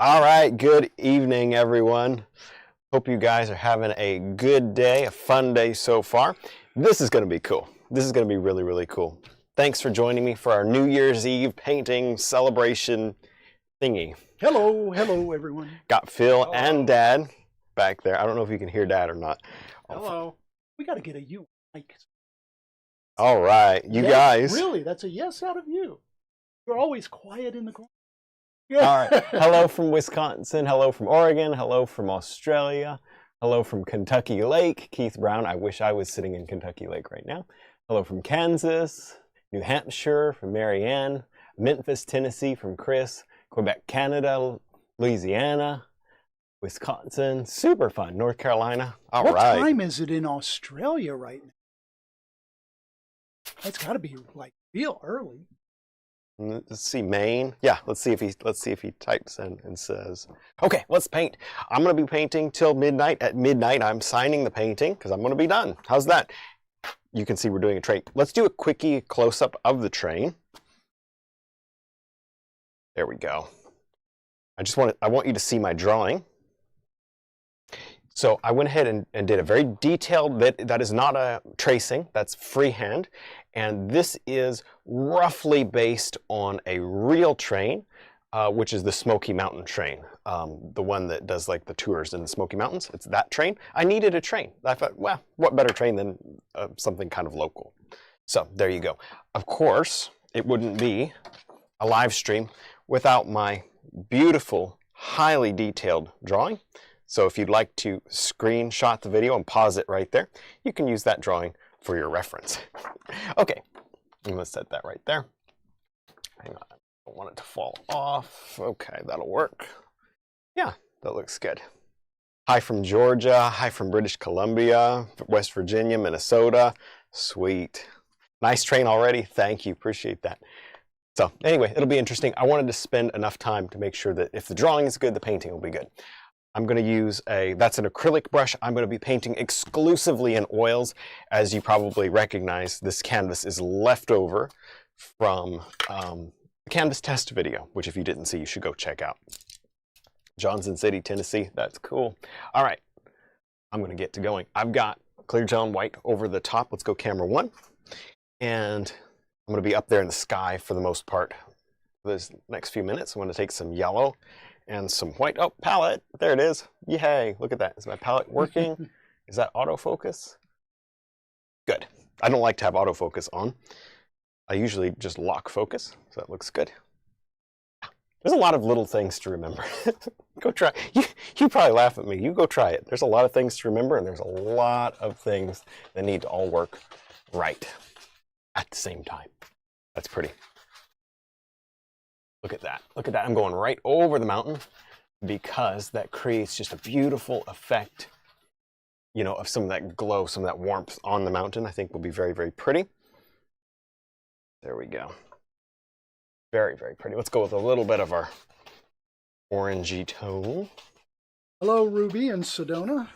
All right, good evening, everyone. Hope you guys are having a good day, a fun day so far. This is going to be cool. This is going to be really, really cool. Thanks for joining me for our New Year's Eve painting celebration thingy. Hello, everyone. Got Phil and Dad back there. I don't know if you can hear Dad or not. Hello. We got to get a you mic. All right, you guys. Really, that's a yes out of you. You're always quiet in the corner. All right. Hello from Wisconsin. Hello from Oregon. Hello from Australia. Hello from Kentucky Lake. Keith Brown. I wish I was sitting in Kentucky Lake right now. Hello from Kansas, New Hampshire, from Marianne, Memphis, Tennessee, from Chris, Quebec, Canada, Louisiana, Wisconsin. Super fun. North Carolina. All right. What time is it in Australia right now? That's got to be like real early. Let's see, Maine. Yeah, let's see if he types in and says, okay, let's paint. I'm going to be painting till midnight. At midnight, I'm signing the painting because I'm going to be done. How's that? You can see we're doing a train. Let's do a quickie close-up of the train. There we go. I want you to see my drawing. So I went ahead and did a very detailed, that is not a tracing, that's freehand. And this is roughly based on a real train, which is the Smoky Mountain train. The one that does like the tours in the Smoky Mountains. It's that train. I needed a train. I thought, well, what better train than something kind of local? So there you go. Of course, it wouldn't be a live stream without my beautiful, highly detailed drawing. So if you'd like to screenshot the video and pause it right there, you can use that drawing for your reference. Okay, I'm gonna set that right there. Hang on, I don't want it to fall off. Okay, that'll work. Yeah, that looks good. Hi from Georgia, hi from British Columbia, West Virginia, Minnesota. Sweet. Nice train already, thank you, appreciate that. So anyway, it'll be interesting. I wanted to spend enough time to make sure that if the drawing is good, the painting will be good. I'm going to use that's an acrylic brush. I'm going to be painting exclusively in oils. As you probably recognize, this canvas is leftover from the canvas test video, which if you didn't see, you should go check out. Johnson City, Tennessee, that's cool. All right, I'm going to get to going. I've got clear gel white over the top. Let's go camera one. And I'm going to be up there in the sky for the most part for this next few minutes. I'm going to take some yellow and some white. Oh, palette. There it is. Yay. Look at that. Is my palette working? Is that autofocus? Good. I don't like to have autofocus on. I usually just lock focus, so that looks good. There's a lot of little things to remember. Go try. You probably laugh at me. You go try it. There's a lot of things to remember, and there's a lot of things that need to all work right at the same time. That's pretty. Look at that. Look at that. I'm going right over the mountain because that creates just a beautiful effect, you know, of some of that glow, some of that warmth on the mountain. I think will be very, very pretty. There we go. Very, very pretty. Let's go with a little bit of our orangey tone. Hello, Ruby and Sedona.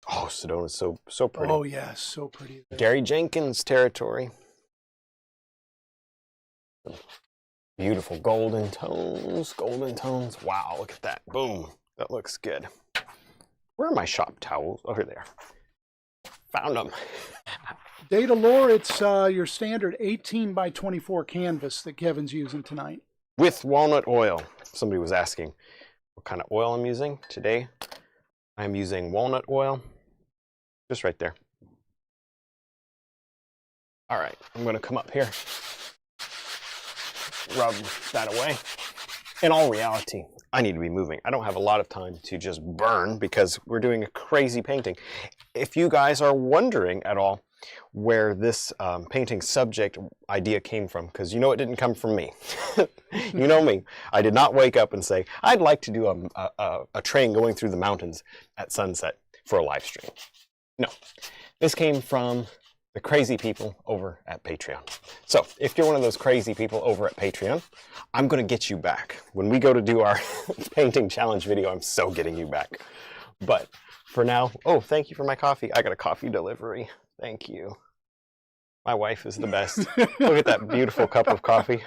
Oh, Sedona's so pretty. Oh, yeah, so pretty. Gary Jenkins territory. Beautiful golden tones, golden tones. Wow, look at that. Boom. That looks good. Where are my shop towels? Over there. Found them. Data Lore, it's your standard 18 by 24 canvas that Kevin's using tonight. With walnut oil. Somebody was asking what kind of oil I'm using today. I'm using walnut oil. Just right there. All right, I'm going to come up here. Rub that away. In all reality, I need to be moving. I don't have a lot of time to just burn because we're doing a crazy painting. If you guys are wondering at all where this painting subject idea came from, because you know it didn't come from me. You know me. I did not wake up and say, I'd like to do a train going through the mountains at sunset for a live stream. No, this came from the crazy people over at Patreon. So if you're one of those crazy people over at Patreon, I'm going to get you back. When we go to do our painting challenge video, I'm so getting you back. But for now, oh, thank you for my coffee. I got a coffee delivery. Thank you. My wife is the best. Look at that beautiful cup of coffee.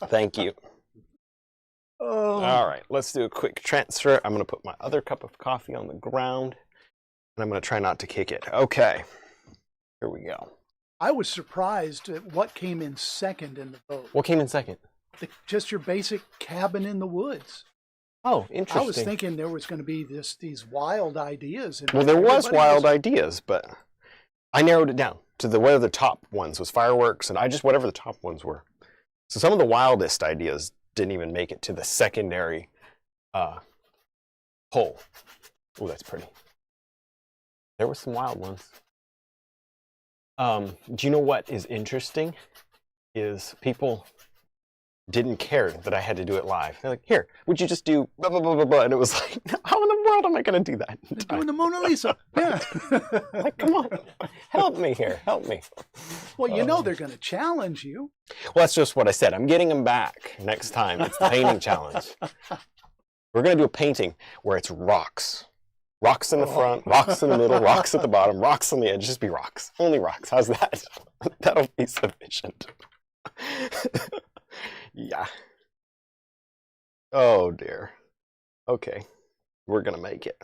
Thank you. Oh. All right, let's do a quick transfer. I'm going to put my other cup of coffee on the ground, and I'm going to try not to kick it. Okay, here we go. I was surprised at what came in second in the vote. What came in second? Just your basic cabin in the woods. Oh, interesting. I was thinking there was going to be these wild ideas. Well, there was wild ideas, but I narrowed it down to whatever the top ones was fireworks, and whatever the top ones were. So some of the wildest ideas didn't even make it to the secondary poll. Oh, that's pretty. There were some wild ones. Do you know what is interesting? Is people didn't care that I had to do it live. They're like, here, would you just do blah, blah, blah, blah, blah? And it was like, how in the world am I going to do that? Doing the Mona Lisa. Yeah. Like, come on, help me here, help me. Well, you know they're going to challenge you. Well, that's just what I said. I'm getting them back next time. It's the painting challenge. We're going to do a painting where it's rocks. Rocks in the front, rocks in the middle, rocks at the bottom, rocks on the edge. Just be rocks. Only rocks. How's that? That'll be sufficient. Yeah. Oh, dear. Okay. We're going to make it.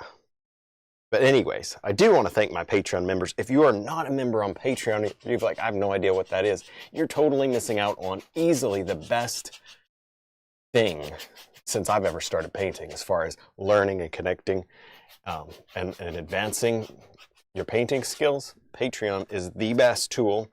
But anyways, I do want to thank my Patreon members. If you are not a member on Patreon, you're like, I have no idea what that is. You're totally missing out on easily the best thing since I've ever started painting as far as learning and connecting and advancing your painting skills. Patreon is the best tool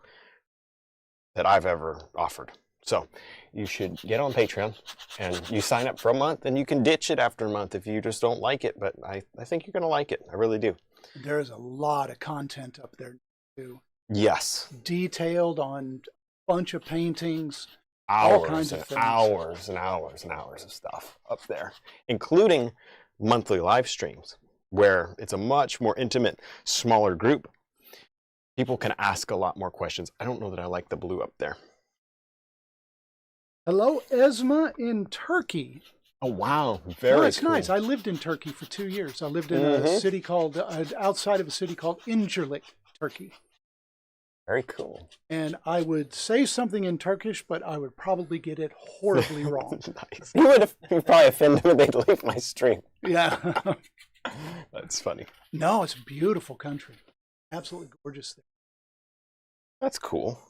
that I've ever offered. So you should get on Patreon and you sign up for a month and you can ditch it after a month if you just don't like it. But I think you're going to like it. I really do. There's a lot of content up there too. Yes. Detailed on a bunch of paintings. Hours all kinds of and things. hours and hours and hours of stuff up there, including monthly live streams where it's a much more intimate, smaller group. People can ask a lot more questions. I don't know that I like the blue up there. Hello, Esma in Turkey. Oh, wow. Very that's cool. nice. I lived in Turkey for 2 years. I lived in a city called, outside of a city called Incirlik, Turkey. Very cool. And I would say something in Turkish, but I would probably get it horribly wrong. Nice. You'd probably offend them when they'd leave my stream. Yeah. That's funny. No, it's a beautiful country. Absolutely gorgeous there. That's cool.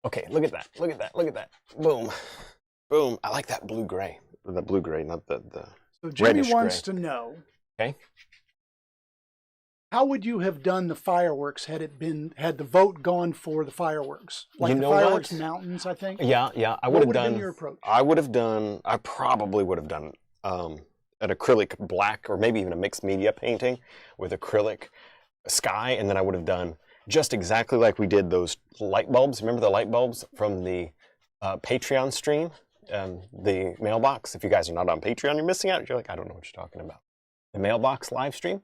Okay, look at that. Look at that. Look at that. Boom. Boom. I like that blue-gray. The blue-gray, not the So Jimmy reddish wants gray. to know. Okay. How would you have done the fireworks had the vote gone for the fireworks? Like You the know fireworks what? mountains, I think. Yeah. I What would have been done your approach? I probably would have done an acrylic black or maybe even a mixed media painting with acrylic sky, and then I would have done just exactly like we did those light bulbs. Remember the light bulbs from the Patreon stream, the mailbox? If you guys are not on Patreon, you're missing out. You're like, I don't know what you're talking about. The mailbox live stream.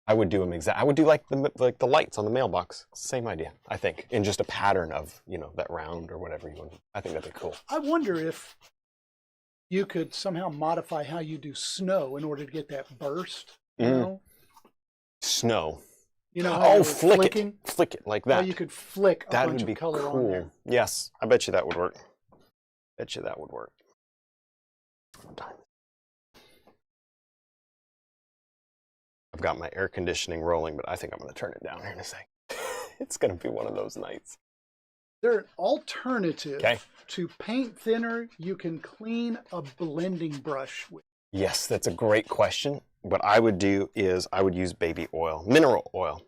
I would do them I would do like the lights on the mailbox. Same idea, I think, in just a pattern of that round or whatever you want. I think that'd be cool. I wonder if you could somehow modify how you do snow in order to get that burst. You know? Snow. You know how flick it like that. Well, you could flick a That bunch would be of color cool. on there. Yes, I bet you that would work. Bet you that would work. I've got my air conditioning rolling, but I think I'm going to turn it down here in a sec. It's going to be one of those nights. There's an alternative Okay. to paint thinner you can clean a blending brush with. Yes, that's a great question. What I would do is I would use baby oil, mineral oil,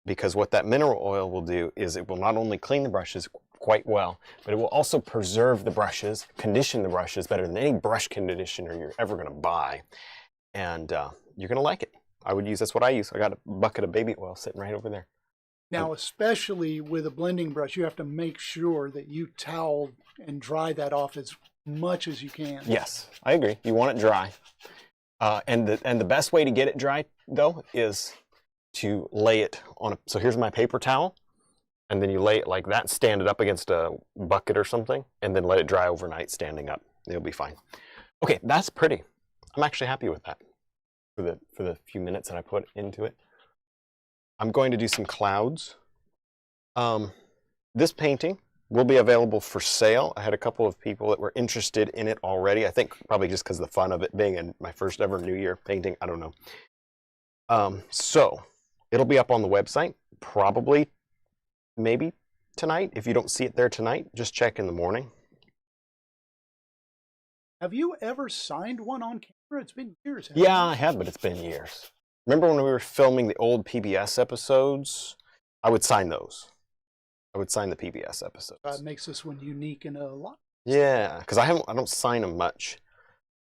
because what that mineral oil will do is it will not only clean the brushes quite well, but it will also preserve the brushes, condition the brushes better than any brush conditioner you're ever going to buy. And you're going to like it. That's what I use. I got a bucket of baby oil sitting right over there. Now, especially with a blending brush, you have to make sure that you towel and dry that off as much as you can. Yes, I agree. You want it dry. And the best way to get it dry, though, is to lay it on so here's my paper towel, and then you lay it like that, stand it up against a bucket or something, and then let it dry overnight standing up. It'll be fine. Okay, that's pretty. I'm actually happy with that for the few minutes that I put into it. I'm going to do some clouds. This painting will be available for sale. I had a couple of people that were interested in it already. I think probably just because of the fun of it being in my first ever New Year painting. I don't know. So it'll be up on the website, probably, maybe tonight. If you don't see it there tonight, just check in the morning. Have you ever signed one on camera? It's been years. Yeah, I have, but it's been years. Remember when we were filming the old PBS episodes? I would sign those. I would sign the PBS episodes. That makes this one unique in a lot. Yeah, because I don't sign them much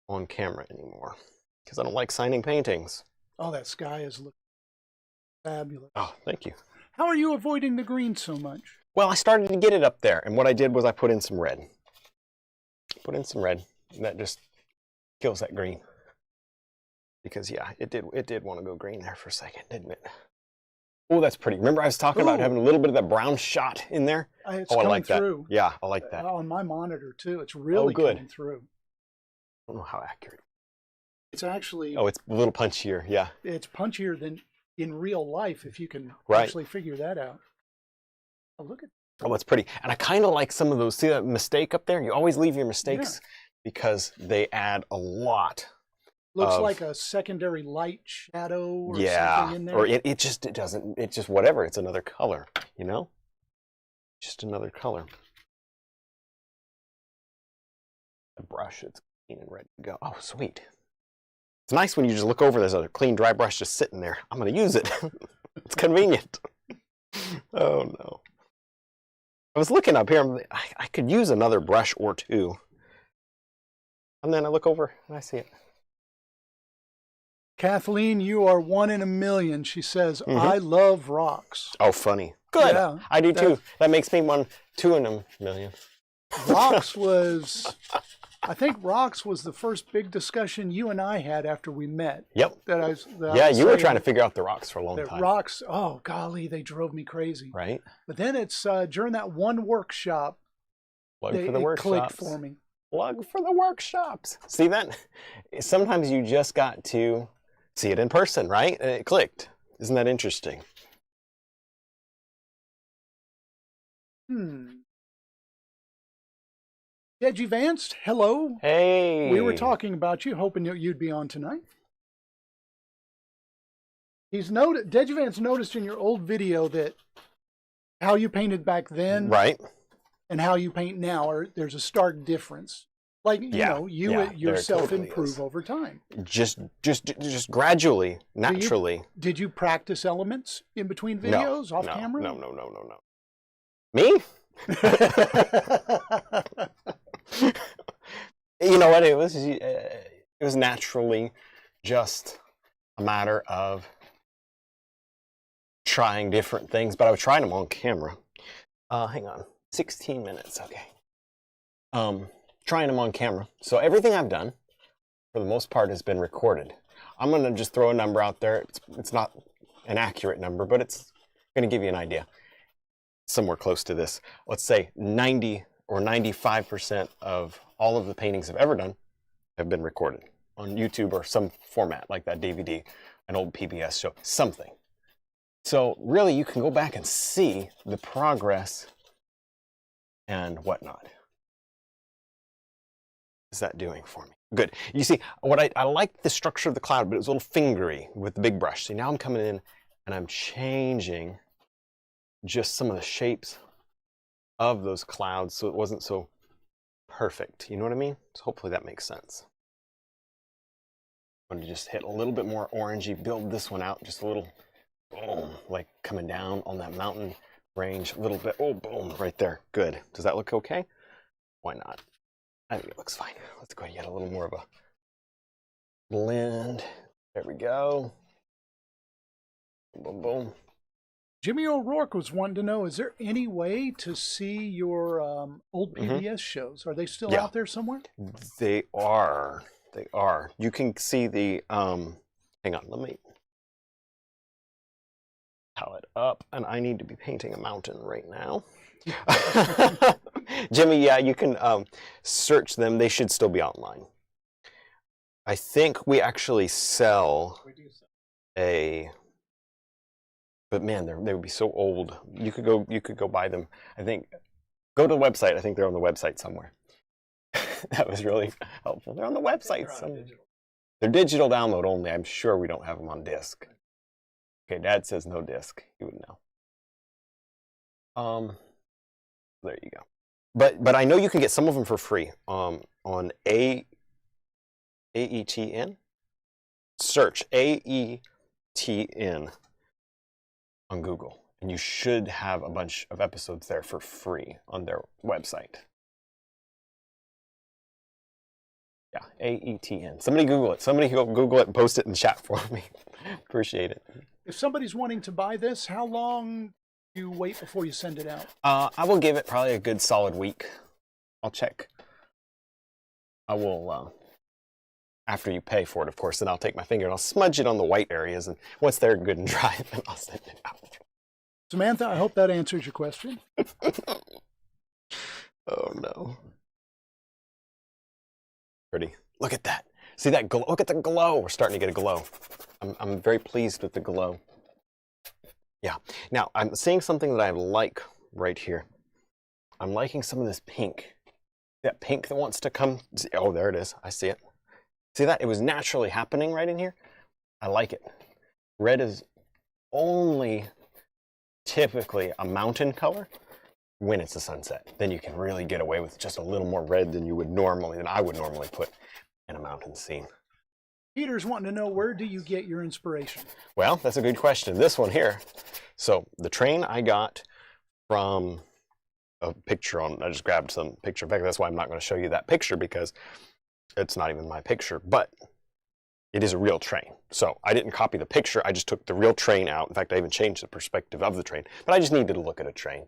on camera anymore because I don't like signing paintings. Oh, that sky is looking fabulous. Oh, thank you. How are you avoiding the green so much? Well, I started to get it up there, and what I did was I put in some red. Put in some red, and that just kills that green. Because yeah, it did want to go green there for a second, didn't it? Oh, that's pretty. Remember I was talking about having a little bit of that brown shot in there? It's I like through. that. Yeah, I like that. On my monitor too. It's really coming through. I don't know how accurate. It's actually... Oh, it's a little punchier, yeah. It's punchier than in real life, if you can actually figure that out. Oh, look at... Oh, it's pretty. And I kind of like some of those. See that mistake up there? You always leave your mistakes because they add a lot. Looks like a secondary light shadow or something in there. Or it doesn't, it's just whatever. It's another color, you know? Just another color. The brush, it's clean and ready to go. Oh, sweet. It's nice when you just look over, there's a clean, dry brush just sitting there. I'm going to use it. It's convenient. Oh, no. I was looking up here. I could use another brush or two. And then I look over and I see it. Kathleen, you are one in a million. She says, I love rocks. Oh, funny. Good. Yeah, I do too. That makes me 2 in a million. Rocks was, I think rocks was the first big discussion you and I had after we met. Yep. You were trying to figure out the rocks for a long time. Rocks, oh golly, they drove me crazy. Right. But then it's during that one workshop, it clicked for me. Plug for the workshops. See that? Sometimes you just got to see it in person, right? And it clicked. Isn't that interesting? Deji Vance, hello. Hey. We were talking about you, hoping you'd be on tonight. Deji Vance noticed in your old video that how you painted back then, right, and how you paint now, there's a stark difference. Like, you know, you yourself totally improve over time. Just gradually, naturally. Did you practice elements in between videos, off camera? No. Me? You know what? It was naturally just a matter of trying different things, but I was trying them on camera. Hang on, 16 minutes, okay. Trying them on camera. So everything I've done, for the most part, has been recorded. I'm going to just throw a number out there. It's not an accurate number, but it's going to give you an idea. Somewhere close to this. Let's say 90 or 95% of all of the paintings I've ever done have been recorded on YouTube or some format like that DVD, an old PBS show, something. So really, you can go back and see the progress and whatnot. Is that doing for me? Good. You see, what I like the structure of the cloud, but it was a little fingery with the big brush. See, now I'm coming in and I'm changing just some of the shapes of those clouds so it wasn't so perfect. You know what I mean? So hopefully that makes sense. I'm going to just hit a little bit more orangey, build this one out just a little, boom, like coming down on that mountain range a little bit. Oh, boom, right there. Good. Does that look okay? Why not? I think it looks fine. Let's go ahead and get a little more of a blend. There we go. Boom, boom. Jimmy O'Rourke was wanting to know, is there any way to see your old PBS shows? Are they still out there somewhere? They are. They are. You can see the, hang on, let me palette up. And I need to be painting a mountain right now. Jimmy, yeah, you can search them. They should still be online. I think we actually sell a... But man, they would be so old. You could go buy them. I think Go to the website. I think they're on the website somewhere. That was really helpful. They're on the website somewhere. They're digital download only. I'm sure we don't have them on disc. Okay, Dad says no disc. He would know. There you go. But I know you can get some of them for free on AETN. Search AETN on Google, and you should have a bunch of episodes there for free on their website. Yeah, AETN. Somebody Google it. Somebody go Google it and post it in the chat for me. Appreciate it. If somebody's wanting to buy this, how long do you wait before you send it out? I will give it probably a good solid week. I'll check. I will, after you pay for it, of course, then I'll take my finger and I'll smudge it on the white areas, and once they're good and dry, then I'll send it out. Samantha, I hope that answers your question. Oh, no. Pretty. Look at that. See that glow? Look at the glow. We're starting to get a glow. I'm very pleased with the glow. Yeah. Now, I'm seeing something that I like right here. I'm liking some of this pink. That pink that wants to come. Oh, there it is. I see it. See that? It was naturally happening right in here. I like it. Red is only typically a mountain color when it's a sunset. Then you can really get away with just a little more red than I would normally put in a mountain scene. Peter's wanting to know, where do you get your inspiration? Well, that's a good question. This one here. So the train I got from a picture on, I just grabbed some picture. In fact, that's why I'm not going to show you that picture, because it's not even my picture, but it is a real train. So I didn't copy the picture. I just took the real train out. In fact, I even changed the perspective of the train, but I just needed to look at a train.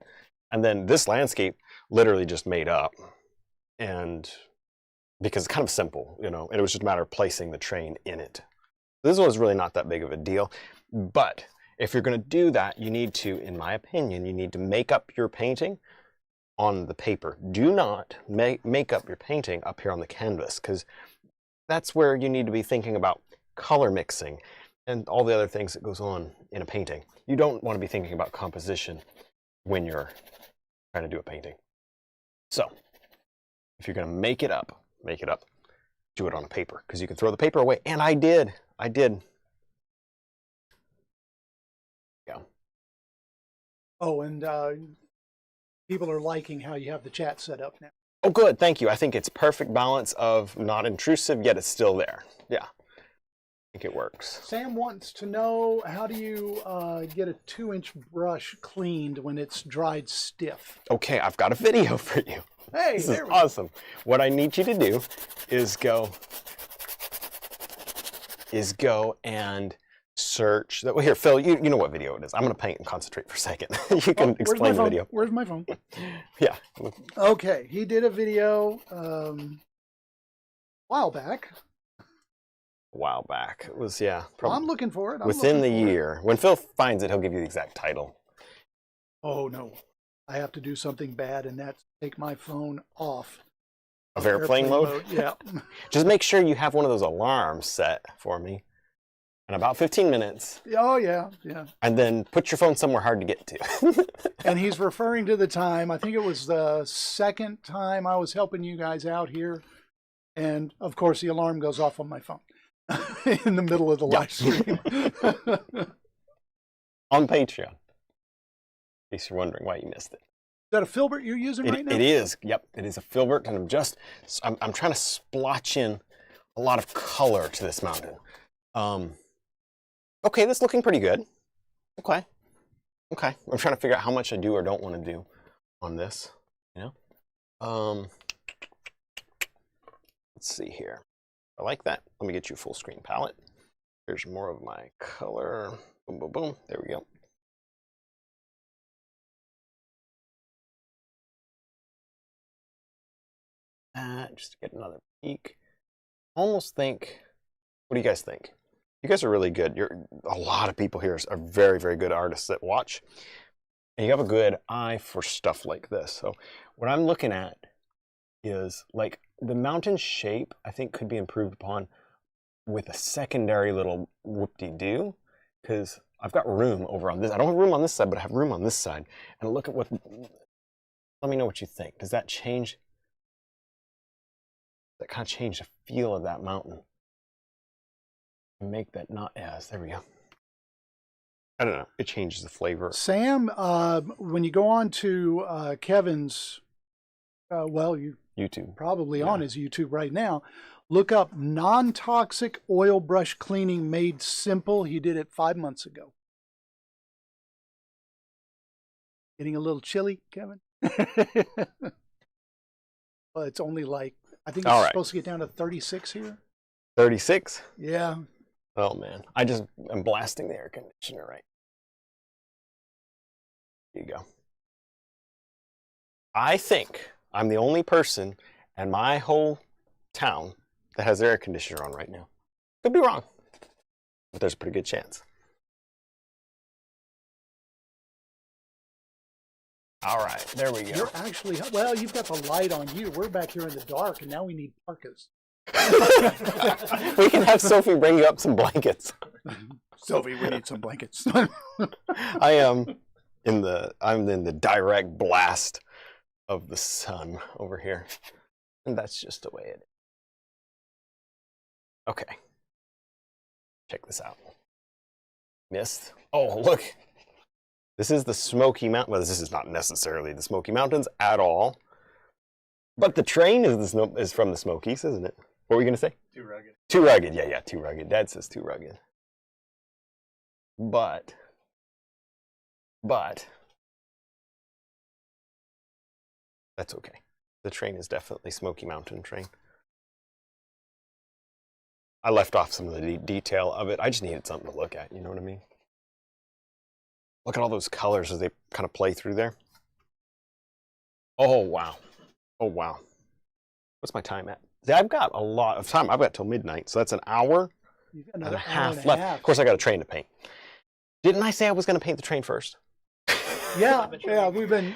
And then this landscape literally just made up, and because it's kind of simple, you know, and it was just a matter of placing the train in it. This was really not that big of a deal, but if you're going to do that, you need to, in my opinion, you need to make up your painting on the paper. Do not make up your painting up here on the canvas, because that's where you need to be thinking about color mixing and all the other things that goes on in a painting. You don't want to be thinking about composition when you're trying to do a painting. So if you're going to make it up, do it on a paper, because you can throw the paper away. And I did. Yeah. Oh, and people are liking how you have the chat set up now. Oh, good. Thank you. I think it's perfect balance of not intrusive, yet it's still there. Yeah. I think it works. Sam wants to know, how do you get a 2-inch brush cleaned when it's dried stiff? Okay, I've got a video for you. Hey, this is awesome. What I need you to do is go and search. Well, here, Phil, you know what video it is. I'm going to paint and concentrate for a second. You can explain the video. Where's my phone? Yeah. Okay, he did a video a while back. It was, yeah. Well, I'm looking for it. Within the year. When Phil finds it, he'll give you the exact title. Oh, no. I have to do something bad, and that's take my phone off. Of airplane mode? Yeah. Just make sure you have one of those alarms set for me. In about 15 minutes. Oh, yeah. And then put your phone somewhere hard to get to. And he's referring to the time, I think it was the second time I was helping you guys out here. And, of course, the alarm goes off on my phone in the middle of the live stream. On Patreon. In case you're wondering why you missed it. Is that a filbert you're using right now? It is. Yep, it is a filbert, and I'm trying to splotch in a lot of color to this mountain. Okay, that's looking pretty good. Okay. I'm trying to figure out how much I do or don't want to do on this. You know. Let's see here. I like that. Let me get you a full screen palette. Here's more of my color. Boom, boom, boom. There we go. Just to get another peek. Almost think, what do you guys think? You guys are really good. A lot of people here are very, very good artists that watch. And you have a good eye for stuff like this. So what I'm looking at is like the mountain shape, I think could be improved upon with a secondary little whoop-de-doo, because I've got room over on this. I don't have room on this side, but I have room on this side. And look at what Let me know what you think. Does that change? That kind of change the feel of that mountain? And make that not as, there we go. I don't know. It changes the flavor. Sam, when you go on to Kevin's, well, you YouTube. probably on his YouTube right now, look up non-toxic oil brush cleaning made simple. He did it 5 months ago. Getting a little chilly, Kevin? Well, it's only like, I think it's supposed to get down to 36 here. 36? Yeah. Oh man, I'm blasting the air conditioner right. There you go. I think I'm the only person in my whole town that has their air conditioner on right now. Could be wrong, but there's a pretty good chance. All right, there we go. You're actually, well, you've got the light on you. We're back here in the dark, and now we need parkas. We can have Sophie bring you up some blankets. Sophie, we need some blankets. I'm in the direct blast of the sun over here. And that's just the way it is. Okay. Check this out. Mist. Oh, look. This is the Smoky Mountain. Well, this is not necessarily the Smoky Mountains at all. But the train is from the Smokies, isn't it? What were we going to say? Too rugged. Too rugged. Yeah, too rugged. Dad says too rugged. But that's okay. The train is definitely Smoky Mountain train. I left off some of the detail of it. I just needed something to look at, you know what I mean? Look at all those colors as they kind of play through there. Oh, wow. Oh, wow. What's my time at? See, I've got a lot of time. I've got till midnight, so that's an hour and a half left. Of course, I got a train to paint. Didn't I say I was going to paint the train first? Yeah, we've been...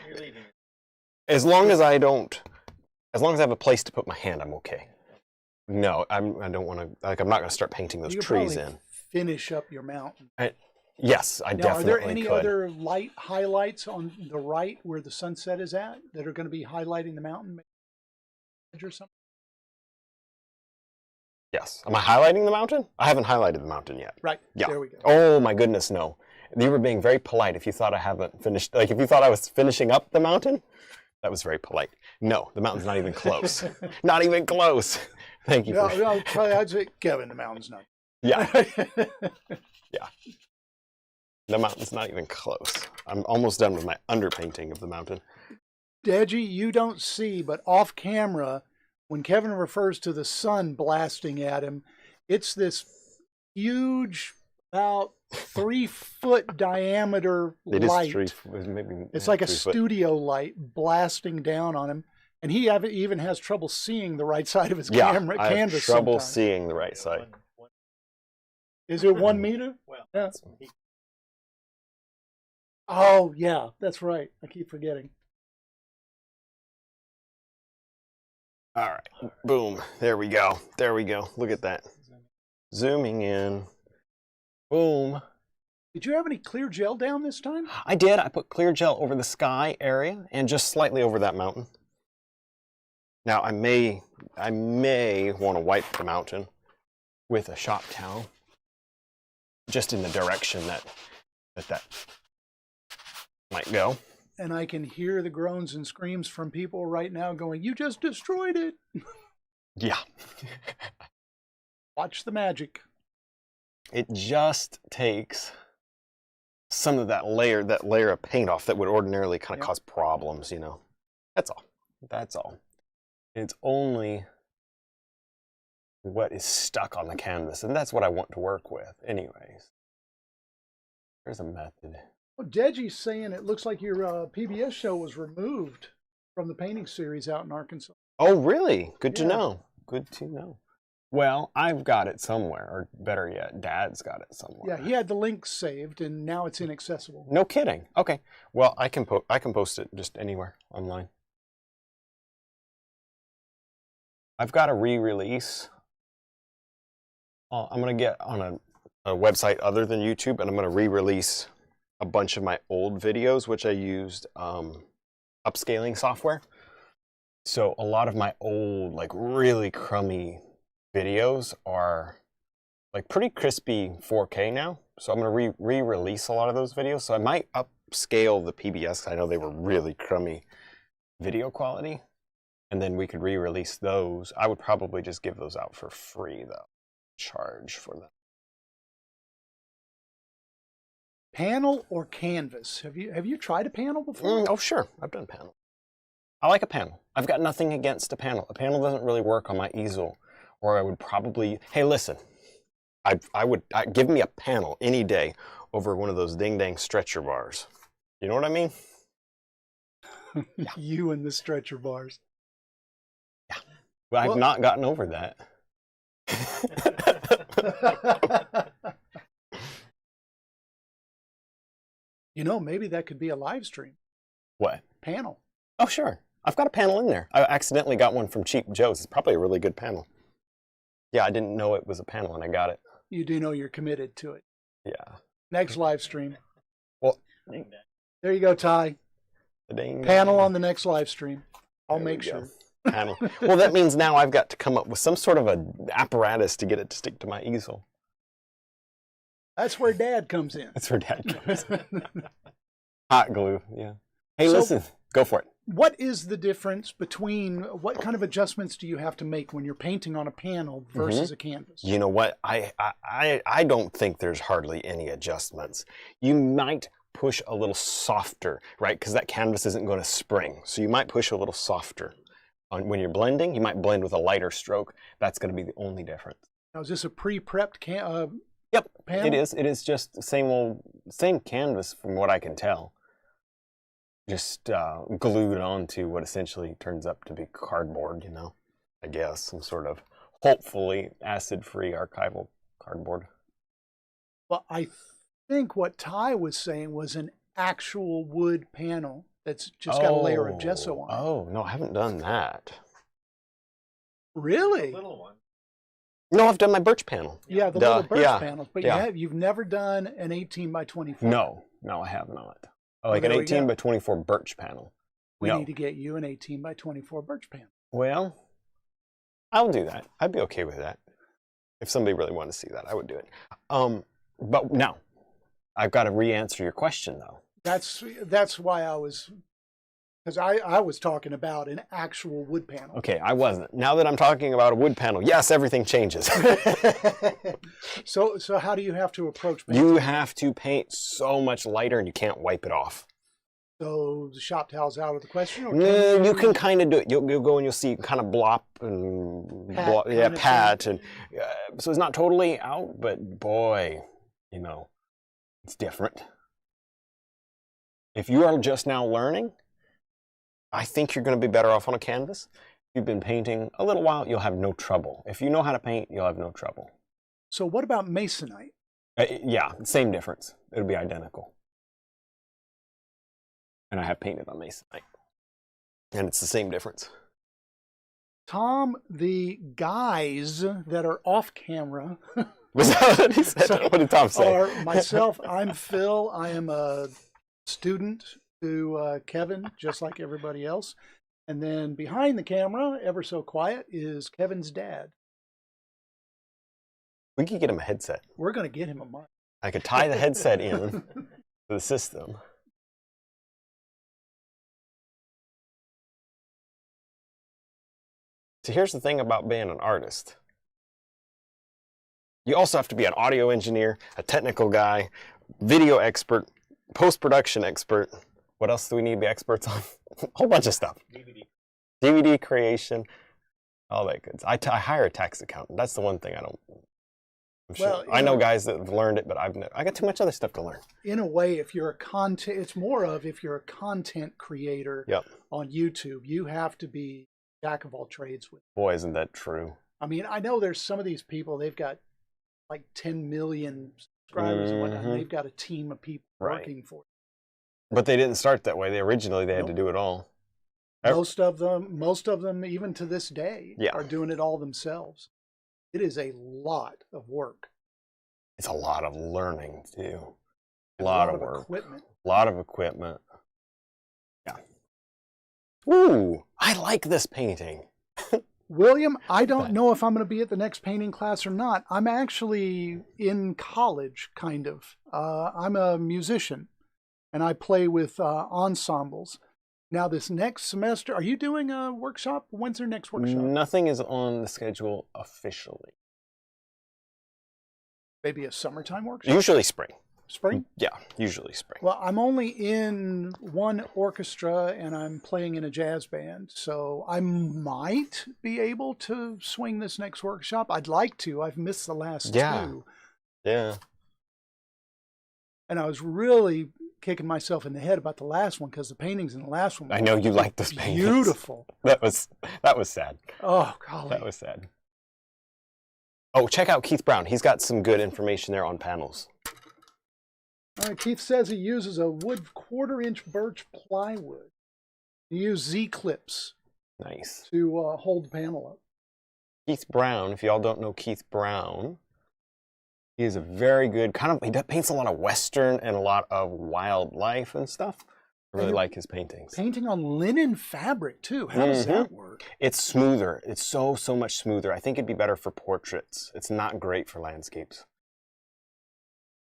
As long as I have a place to put my hand, I'm okay. No, I don't want to, like, I'm not going to start painting those trees in. Finish up your mountain. Yes, I definitely could. Are there any other light highlights on the right where the sunset is at that are going to be highlighting the mountain or something? Yes. Am I highlighting the mountain? I haven't highlighted the mountain yet. Right. Yeah. There we go. Oh my goodness, no. You were being very polite if you thought I haven't finished, like if you thought I was finishing up the mountain, that was very polite. No, the mountain's not even close. Not even close. Thank you. I'd say, Kevin, the mountain's not. Yeah. Yeah. The mountain's not even close. I'm almost done with my underpainting of the mountain. Deji, you don't see, but off camera, when Kevin refers to the sun blasting at him, it's this huge, about 3-foot diameter light. It's like a studio light blasting down on him. And he even has trouble seeing the right side of his canvas. I have trouble seeing the right side. Is it 1 meter? Well, yeah. Oh, yeah, that's right. I keep forgetting. All right, boom. There we go. There we go. Look at that. Zooming in. Boom. Did you have any clear gel down this time? I did. I put clear gel over the sky area and just slightly over that mountain. Now, I may want to wipe the mountain with a shop towel, just in the direction that might go. And I can hear the groans and screams from people right now going, "You just destroyed it." Yeah. Watch the magic. It just takes some of that layer of paint off that would ordinarily kind of cause problems, you know. That's all. That's all. It's only what is stuck on the canvas, and that's what I want to work with anyways. There's a method. Well, Deji's saying it looks like your PBS show was removed from the painting series out in Arkansas. Oh, really? Good to know. Good to know. Well, I've got it somewhere, or better yet, Dad's got it somewhere. Yeah, he had the link saved, and now it's inaccessible. No kidding. Okay. Well, I can post it just anywhere online. I've got a re-release. I'm going to get on a website other than YouTube, and I'm going to re-release a bunch of my old videos, which I used upscaling software. So a lot of my old, like really crummy videos are like pretty crispy 4K now. So I'm going to re-release a lot of those videos. So I might upscale the PBS. I know they were really crummy video quality. And then we could re-release those. I would probably just give those out for free though. Charge for them. Panel or canvas? Have you tried a panel before? Oh, sure. I've done panel. I like a panel. I've got nothing against a panel. A panel doesn't really work on my easel, or I would probably, hey, listen, I would give me a panel any day over one of those ding-dang stretcher bars. You know what I mean? Yeah. You and the stretcher bars. Yeah. Well, I've not gotten over that. You know, maybe that could be a live stream. What? Panel. Oh, sure. I've got a panel in there. I accidentally got one from Cheap Joe's. It's probably a really good panel. Yeah, I didn't know it was a panel, and I got it. You do know you're committed to it. Yeah. Next live stream. Well, there you go, Ty. Panel on the next live stream. I'll make sure. Panel. Well, that means now I've got to come up with some sort of an apparatus to get it to stick to my easel. That's where Dad comes in. That's where Dad comes in. Hot glue, yeah. Hey, listen, go for it. What is the difference between, what kind of adjustments do you have to make when you're painting on a panel versus a canvas? You know what? I don't think there's hardly any adjustments. You might push a little softer, right? Because that canvas isn't going to spring. So you might push a little softer. When you're blending, you might blend with a lighter stroke. That's going to be the only difference. Now, is this a pre-prepped Yep, panel? it is. It is just the same canvas from what I can tell. Just glued onto what essentially turns up to be cardboard, you know, I guess, some sort of hopefully acid-free archival cardboard. Well, I think what Ty was saying was an actual wood panel that's just got a layer of gesso on it. Oh, no, I haven't done that. Really? The little one. No, I've done my birch panel. Yeah, the little birch panels, but yeah. you've never done an 18 by 24. No, I have not. Oh, like an 18 by 24 birch panel. We need to get you an 18 by 24 birch panel. Well, I'll do that. I'd be okay with that. If somebody really wanted to see that, I would do it. But now, I've got to re-answer your question, though. That's why I was, because I was talking about an actual wood panel. Okay, I wasn't. Now that I'm talking about a wood panel, yes, everything changes. So how do you have to approach painting? You have to paint so much lighter, and you can't wipe it off. So the shop towel's out of the question? Or No, you can kind of do it. You'll go and you'll see kind of blop and pat, and so it's not totally out, but boy, you know, it's different. If you are just now learning, I think you're going to be better off on a canvas. If you've been painting a little while, you'll have no trouble. If you know how to paint, you'll have no trouble. So what about masonite? Yeah, same difference. It'll be identical. And I have painted on masonite. And it's the same difference. Tom, the guys that are off camera. Was that what he said? So, what did Tom say? Or myself, I'm Phil. I am a student to Kevin, just like everybody else. And then behind the camera, ever so quiet, is Kevin's dad. We could get him a headset. We're going to get him a mic. I could tie the headset in to the system. So here's the thing about being an artist. You also have to be an audio engineer, a technical guy, video expert, post-production expert. What else do we need to be experts on? A whole bunch of stuff. DVD creation, all that good. I hire a tax accountant. That's the one thing I don't. I'm sure. Well, I know guys that have learned it, but I got too much other stuff to learn. In a way, if you're a content, it's more of if you're a content creator on YouTube, you have to be jack of all trades with. Boy, isn't that true? I mean, I know there's some of these people, they've got like 10 million subscribers and whatnot, and they've got a team of people working for it. But they didn't start that way. They originally had to do it all. Most of them, even to this day, are doing it all themselves. It is a lot of work. It's a lot of learning too. A lot of work. A lot of equipment. Yeah. Ooh, I like this painting. William, I don't know if I'm going to be at the next painting class or not. I'm actually in college, kind of. I'm a musician, and I play with ensembles. Now, this next semester, are you doing a workshop? When's your next workshop? Nothing is on the schedule officially. Maybe a summertime workshop? Usually spring. Spring? Yeah, usually spring. Well, I'm only in one orchestra and I'm playing in a jazz band, so I might be able to swing this next workshop. I'd like to. I've missed the last two. Yeah. And I was really kicking myself in the head about the last one because the paintings in the last one I know you like those paintings. Beautiful. That was sad. Oh, golly. That was sad. Oh, check out Keith Brown. He's got some good information there on panels. All right, Keith says he uses a wood 1/4-inch birch plywood. He used Z-clips. Nice. To hold the panel up. Keith Brown, if y'all don't know Keith Brown, he is a very good, he paints a lot of Western and a lot of wildlife and stuff. I really like his paintings. Painting on linen fabric, too. How does that work? It's smoother. It's so much smoother. I think it'd be better for portraits. It's not great for landscapes.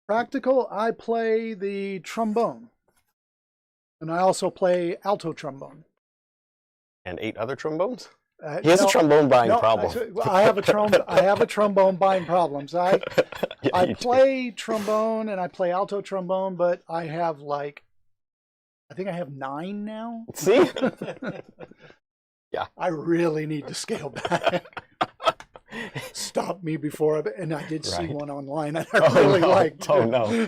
Practical, I play the trombone. And I also play alto trombone. And 8 other trombones? He has a trombone buying problem. I have a trombone buying problems. I play trombone and I play alto trombone, but I have I think I have 9 now. See? Yeah. I really need to scale back. Stop me before and I did see one online that I really liked. Oh no.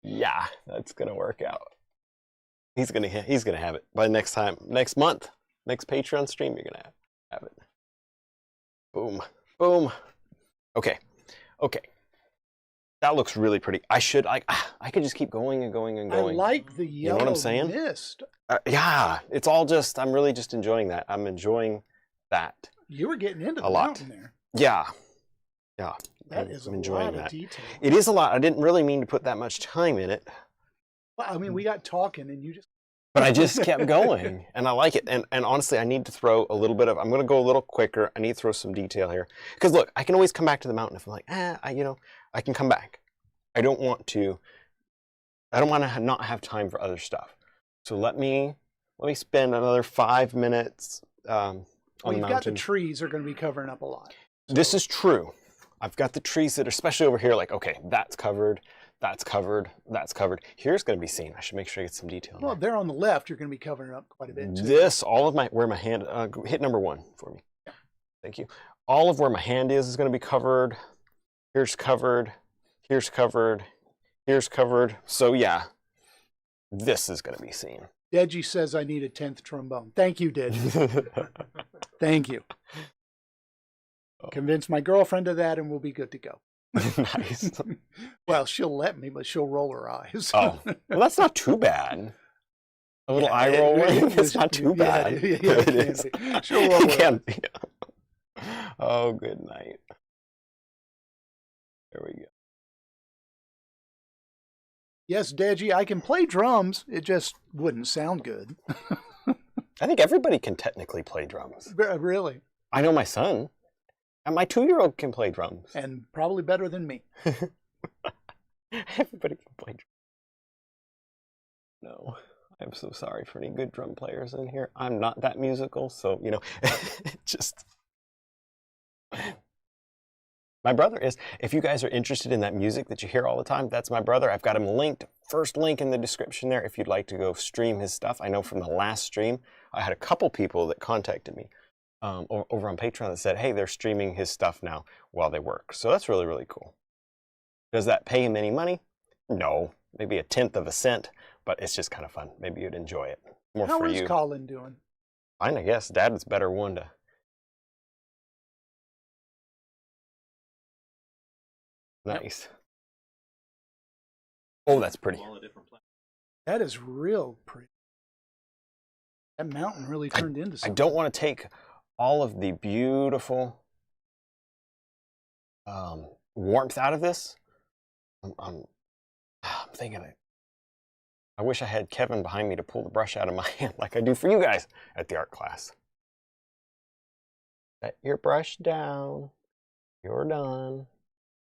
Yeah, that's gonna work out. He's gonna have it by next month, next Patreon stream. You're gonna have it. Boom, boom. Okay. That looks really pretty. I could just keep going and going and going. I like the yellow, you know what I'm saying? Mist. Yeah, it's all just. I'm really just enjoying that. I'm enjoying that. You were getting into the mountain there. Yeah. That is a lot of detail. It is a lot. I didn't really mean to put that much time in it. Well, I mean, we got talking and you just... But I just kept going, and I like it. And honestly, I need to throw a little bit of... I'm going to go a little quicker. I need to throw some detail here. Because look, I can always come back to the mountain if I'm like, I can come back. I don't want to not have time for other stuff. So let me spend another 5 minutes on the mountain. You've got the trees are going to be covering up a lot. So. This is true. I've got the trees that are, especially over here, okay, that's covered, that's covered, that's covered. Here's going to be seen. I should make sure I get some detail. Well, there on the left, you're going to be covering up quite a bit, too. This, all of where my hand, hit number 1 for me. Yeah. Thank you. All of where my hand is going to be covered. Here's covered, here's covered, here's covered. So yeah, this is going to be seen. Deji says I need a 10th trombone. Thank you, Deji. Thank you. Convince my girlfriend of that and we'll be good to go. Nice. Well, she'll let me, but she'll roll her eyes. Oh, well, that's not too bad. A little eye roll. It's not too bad. Yeah, it is. She'll roll her eyes. Be. Oh, good night. There we go. Yes, Deji, I can play drums. It just wouldn't sound good. I think everybody can technically play drums. Really? I know my son. And my 2-year-old can play drums. And probably better than me. Everybody can play drums. No, I'm so sorry for any good drum players in here. I'm not that musical, so, just... My brother is. If you guys are interested in that music that you hear all the time, that's my brother. I've got him linked. First link in the description there if you'd like to go stream his stuff. I know from the last stream, I had a couple people that contacted me over on Patreon that said, hey, they're streaming his stuff now while they work. So that's really, really cool. Does that pay him any money? No. Maybe 1/10 of a cent, but it's just kind of fun. Maybe you'd enjoy it. More for you. How is Colin doing? Fine, I guess. Dad is better one to... Nice. Oh, that's pretty. That is real pretty. That mountain really turned into something. I don't want to take all of the beautiful warmth out of this. I'm thinking I wish I had Kevin behind me to pull the brush out of my hand like I do for you guys at the art class. Set your brush down. You're done.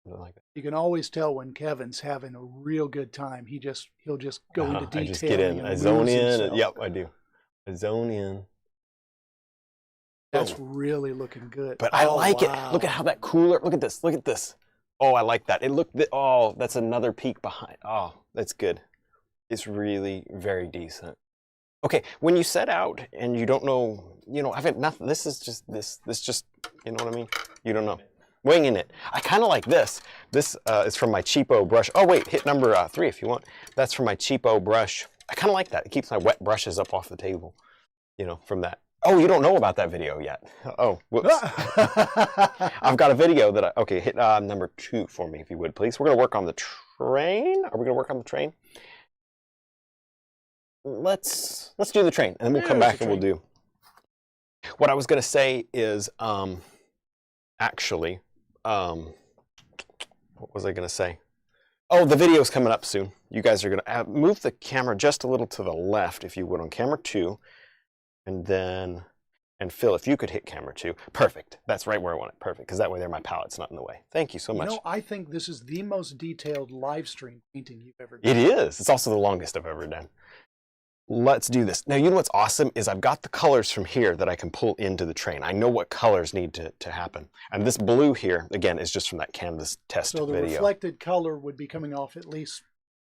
Like that. You can always tell when Kevin's having a real good time. He'll just go into detail. I just get in. I zone in. Yep, I do. I zone in. That's really looking good. But I like it. Look at how that cooler. Look at this. Look at this. Oh, I like that. It looked. Oh, that's another peek behind. Oh, that's good. It's really very decent. Okay, when you set out and you don't know, I've had nothing. This is just this. This just, you know what I mean? You don't know. Winging it. I kind of like this. This is from my cheapo brush. Oh wait, hit number 3 if you want. That's from my cheapo brush. I kind of like that. It keeps my wet brushes up off the table. From that. Oh, you don't know about that video yet. Oh, whoops. I've got a video that okay, hit number 2 for me if you would, please. We're going to work on the train. Are we going to work on the train? Let's do the train, and then we'll come back and we'll do. What I was going to say is, actually, what was I going to say? Oh, the video's coming up soon. You guys are going to move the camera just a little to the left, if you would, on camera 2, and then, and Phil, if you could hit camera 2, perfect. That's right where I want it, perfect, because that way there my palette's not in the way. Thank you so much. I think this is the most detailed live stream painting you've ever It done. is. It's also the longest I've ever done. Let's do this. Now, you know what's awesome is I've got the colors from here that I can pull into the train. I know what colors need to happen. And this blue here, again, is just from that canvas test video. So the reflected color would be coming off at least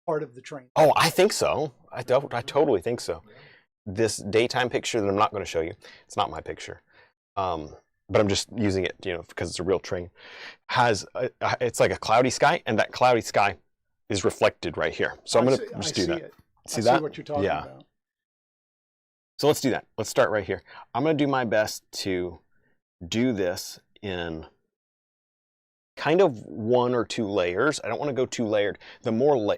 part of the train. Oh, I think so. I totally think so. This daytime picture that I'm not going to show you, it's not my picture, but I'm just using it, because it's a real train, has, it's like a cloudy sky, and that cloudy sky is reflected right here. So I'm going to just do that. See that? I see what you're talking about. So let's do that. Let's start right here. I'm going to do my best to do this in kind of 1 or 2 layers. I don't want to go too layered. The more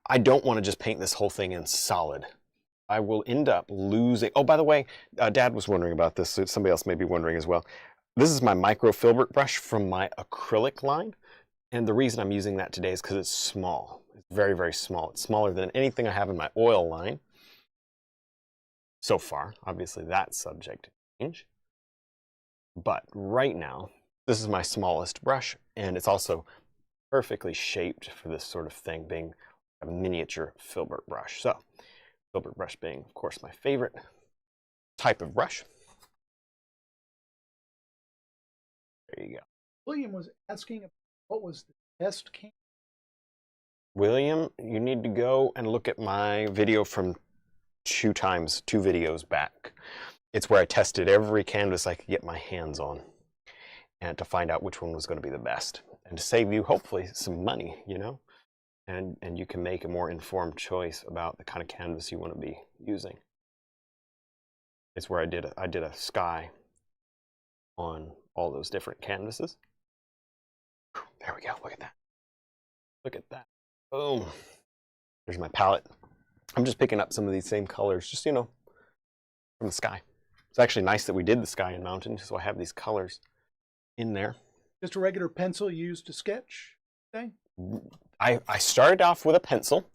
I don't want to just paint this whole thing in solid. I will end up losing. Oh, by the way, Dad was wondering about this. So somebody else may be wondering as well. This is my micro filbert brush from my acrylic line. And the reason I'm using that today is because it's small. It's very, very small. It's smaller than anything I have in my oil line so far. Obviously, that's subject to change. But right now, this is my smallest brush, and it's also perfectly shaped for this sort of thing, being a miniature filbert brush. So, filbert brush being, of course, my favorite type of brush. There you go. William was asking what was the test can. William, you need to go and look at my video from 2 videos back. It's where I tested every canvas I could get my hands on, and to find out which one was going to be the best, and to save you hopefully some money, and you can make a more informed choice about the kind of canvas you want to be using. It's where I did a sky on all those different canvases. There we go. Look at that. Look at that. Boom. There's my palette. I'm just picking up some of these same colors, just, from the sky. It's actually nice that we did the sky and mountain, so I have these colors in there. Just a regular pencil used to sketch thing? I started off with a pencil,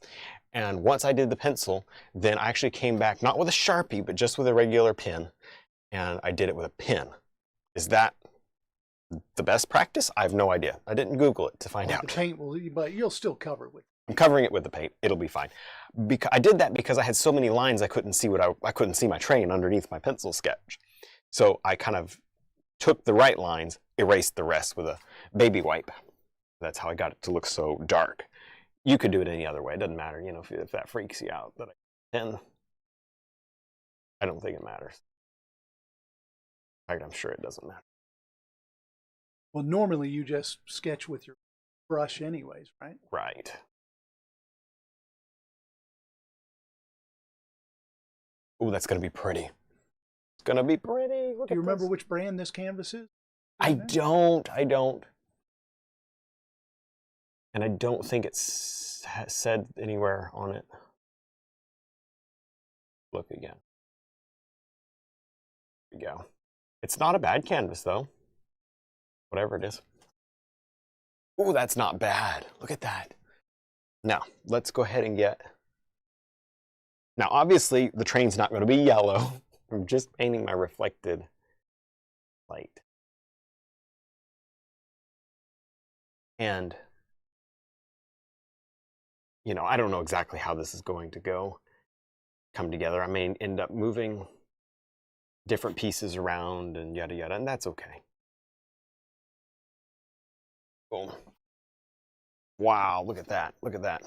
and once I did the pencil, then I actually came back, not with a Sharpie, but just with a regular pen, and I did it with a pen. Is that the best practice? I have no idea. I didn't Google it to find out. The paint will, but you'll still cover it with. I'm covering it with the paint. It'll be fine. I did that because I had so many lines I couldn't see I couldn't see my train underneath my pencil sketch. So I kind of took the right lines, erased the rest with a baby wipe. That's how I got it to look so dark. You could do it any other way. It doesn't matter, if that freaks you out. But I don't think it matters. In fact, I'm sure it doesn't matter. Well, normally you just sketch with your brush anyways, right? Right. Oh, that's going to be pretty. It's going to be pretty. Do you remember which brand this canvas is? I don't. And I don't think it's said anywhere on it. Look again. There we go. It's not a bad canvas, though. Whatever it is. Oh, that's not bad. Look at that. Now, let's go ahead and get Now, obviously, the train's not going to be yellow. I'm just painting my reflected light. And, you know, I don't know exactly how this is going to come together. I may end up moving different pieces around and yada yada, and that's okay. Boom. Wow, look at that. Look at that.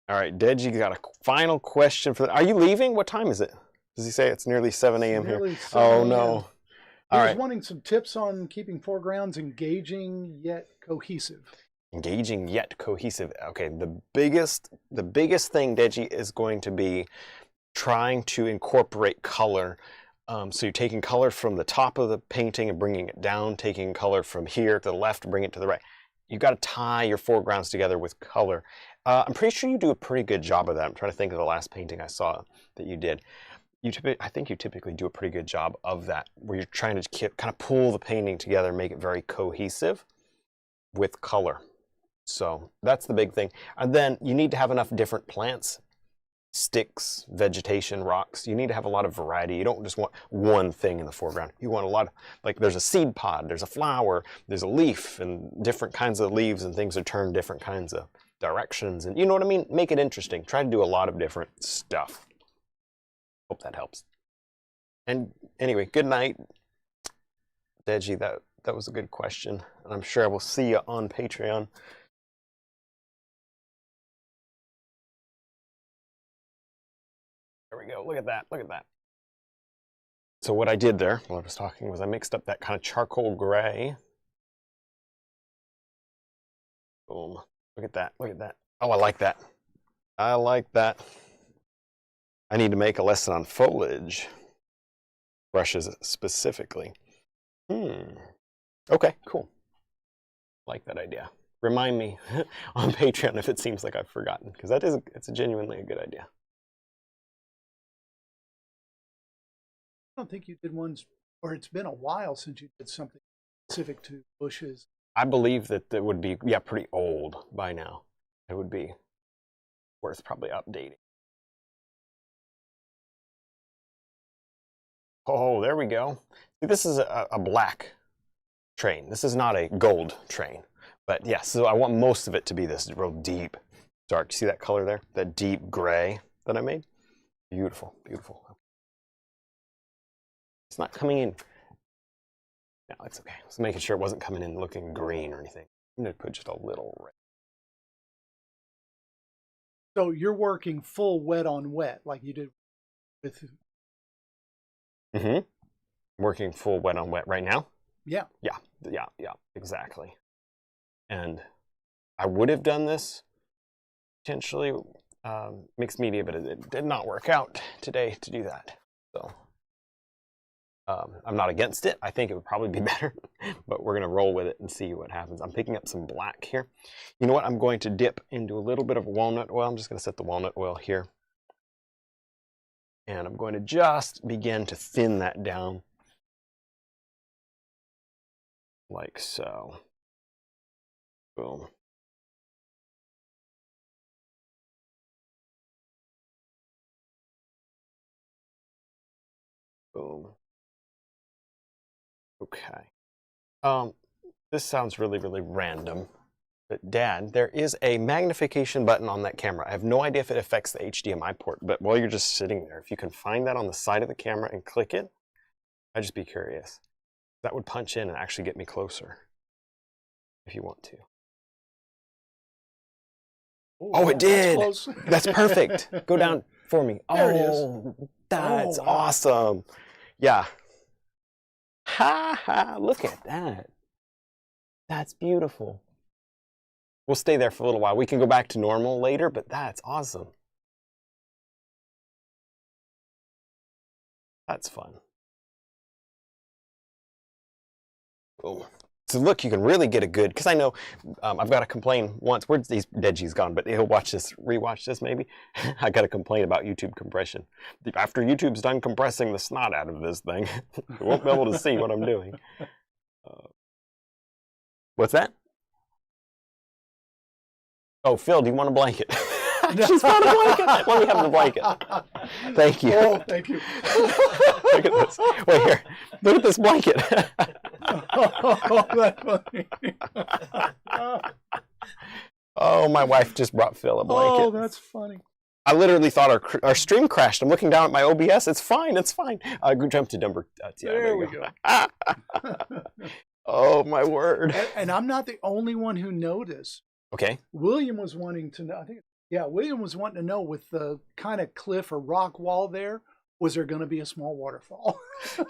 All right, Deji got a final question for Are you leaving? What time is it? Does he say it's nearly 7 a.m. here? Oh, no. He was wanting some tips on keeping foregrounds engaging yet cohesive. Engaging yet cohesive. Okay, the biggest thing, Deji, is going to be trying to incorporate color. So you're taking color from the top of the painting and bringing it down, taking color from here to the left, bring it to the right. You've got to tie your foregrounds together with color. I'm pretty sure you do a pretty good job of that. I'm trying to think of the last painting I saw that you did. I think you typically do a pretty good job of that, where you're trying to kind of pull the painting together, make it very cohesive with color. So that's the big thing. And then you need to have enough different plants, sticks, vegetation, rocks. You need to have a lot of variety. You don't just want one thing in the foreground. You want a lot of, like there's a seed pod, there's a flower, there's a leaf, and different kinds of leaves and things are turned different kinds of directions. And you know what I mean? Make it interesting. Try to do a lot of different stuff. Hope that helps. And anyway, good night, Deji. That was a good question. And I'm sure I will see you on Patreon. There we go. Look at that. Look at that. So what I did there while I was talking was I mixed up that kind of charcoal gray. Boom. Look at that. Look at that. Oh, I like that. I like that. I need to make a lesson on foliage brushes specifically. Okay, cool. Like that idea. Remind me on Patreon if it seems like I've forgotten, because it's genuinely a good idea. I don't think you did ones, or it's been a while since you did something specific to bushes. I believe that it would be, yeah, pretty old by now. It would be worth probably updating. Oh, there we go. See, this is a black train. This is not a gold train. But yes, so I want most of it to be this real deep, dark. See that color there? That deep gray that I made? Beautiful, beautiful. It's not coming in. No, it's okay. I was making sure it wasn't coming in looking green or anything. I'm going to put just a little red. So you're working full wet on wet like you did with... Working full wet on wet right now? Yeah. Yeah, exactly. And I would have done this potentially mixed media, but it did not work out today to do that. So I'm not against it. I think it would probably be better, but we're going to roll with it and see what happens. I'm picking up some black here. You know what? I'm going to dip into a little bit of walnut oil. I'm just going to set the walnut oil here. And I'm going to just begin to thin that down like so. Boom. Boom. Okay. This sounds really, really random. But Dad, there is a magnification button on that camera. I have no idea if it affects the HDMI port, but while you're just sitting there, if you can find that on the side of the camera and click it, I'd just be curious. That would punch in and actually get me closer, if you want to. Oh, it did! That's, that's perfect. Go down for me. There it is. That's wow. awesome. Yeah. Ha ha, look at that. That's beautiful. We'll stay there for a little while. We can go back to normal later, but that's awesome. That's fun. Oh. So look, you can really get a good, because I know I've got to complain once. Where's these Deji's gone? But he'll watch this, rewatch this maybe. I got to complain about YouTube compression. After YouTube's done compressing the snot out of this thing, you won't be able to see what I'm doing. What's that? Oh, Phil, do you want a blanket? She's found a blanket. Let me have the blanket. Thank you. Oh, thank you. Look at this. Wait here. Look at this blanket. Oh, that's funny. Oh, my wife just brought Phil a blanket. Oh, that's funny. I literally thought our stream crashed. I'm looking down at my OBS. It's fine. It's fine. Jump to number. There we go. Oh, my word. And I'm not the only one who noticed. Okay. William was wanting to know. William was wanting to know, with the kind of cliff or rock wall there, was there going to be a small waterfall?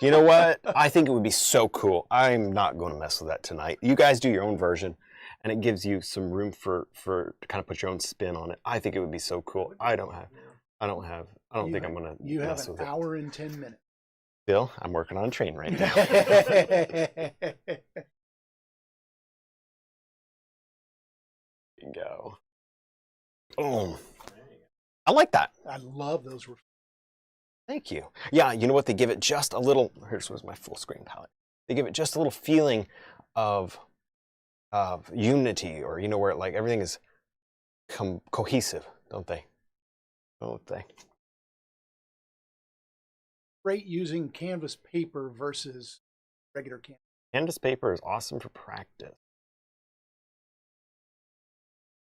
You know what? I think it would be so cool. I'm not going to mess with that tonight. You guys do your own version, and it gives you some room for to kind of put your own spin on it. I think it would be so cool. I don't think I'm going to You have mess with an hour and 10 minutes. Bill, I'm working on a train right now. Go. Boom. I like that. I love those. Thank you. Yeah, you know what? They give it just a little. Here's my full screen palette. They give it just a little feeling of unity, or where like everything is cohesive, don't they? Don't they? Great using canvas paper versus regular canvas. Canvas paper is awesome for practice.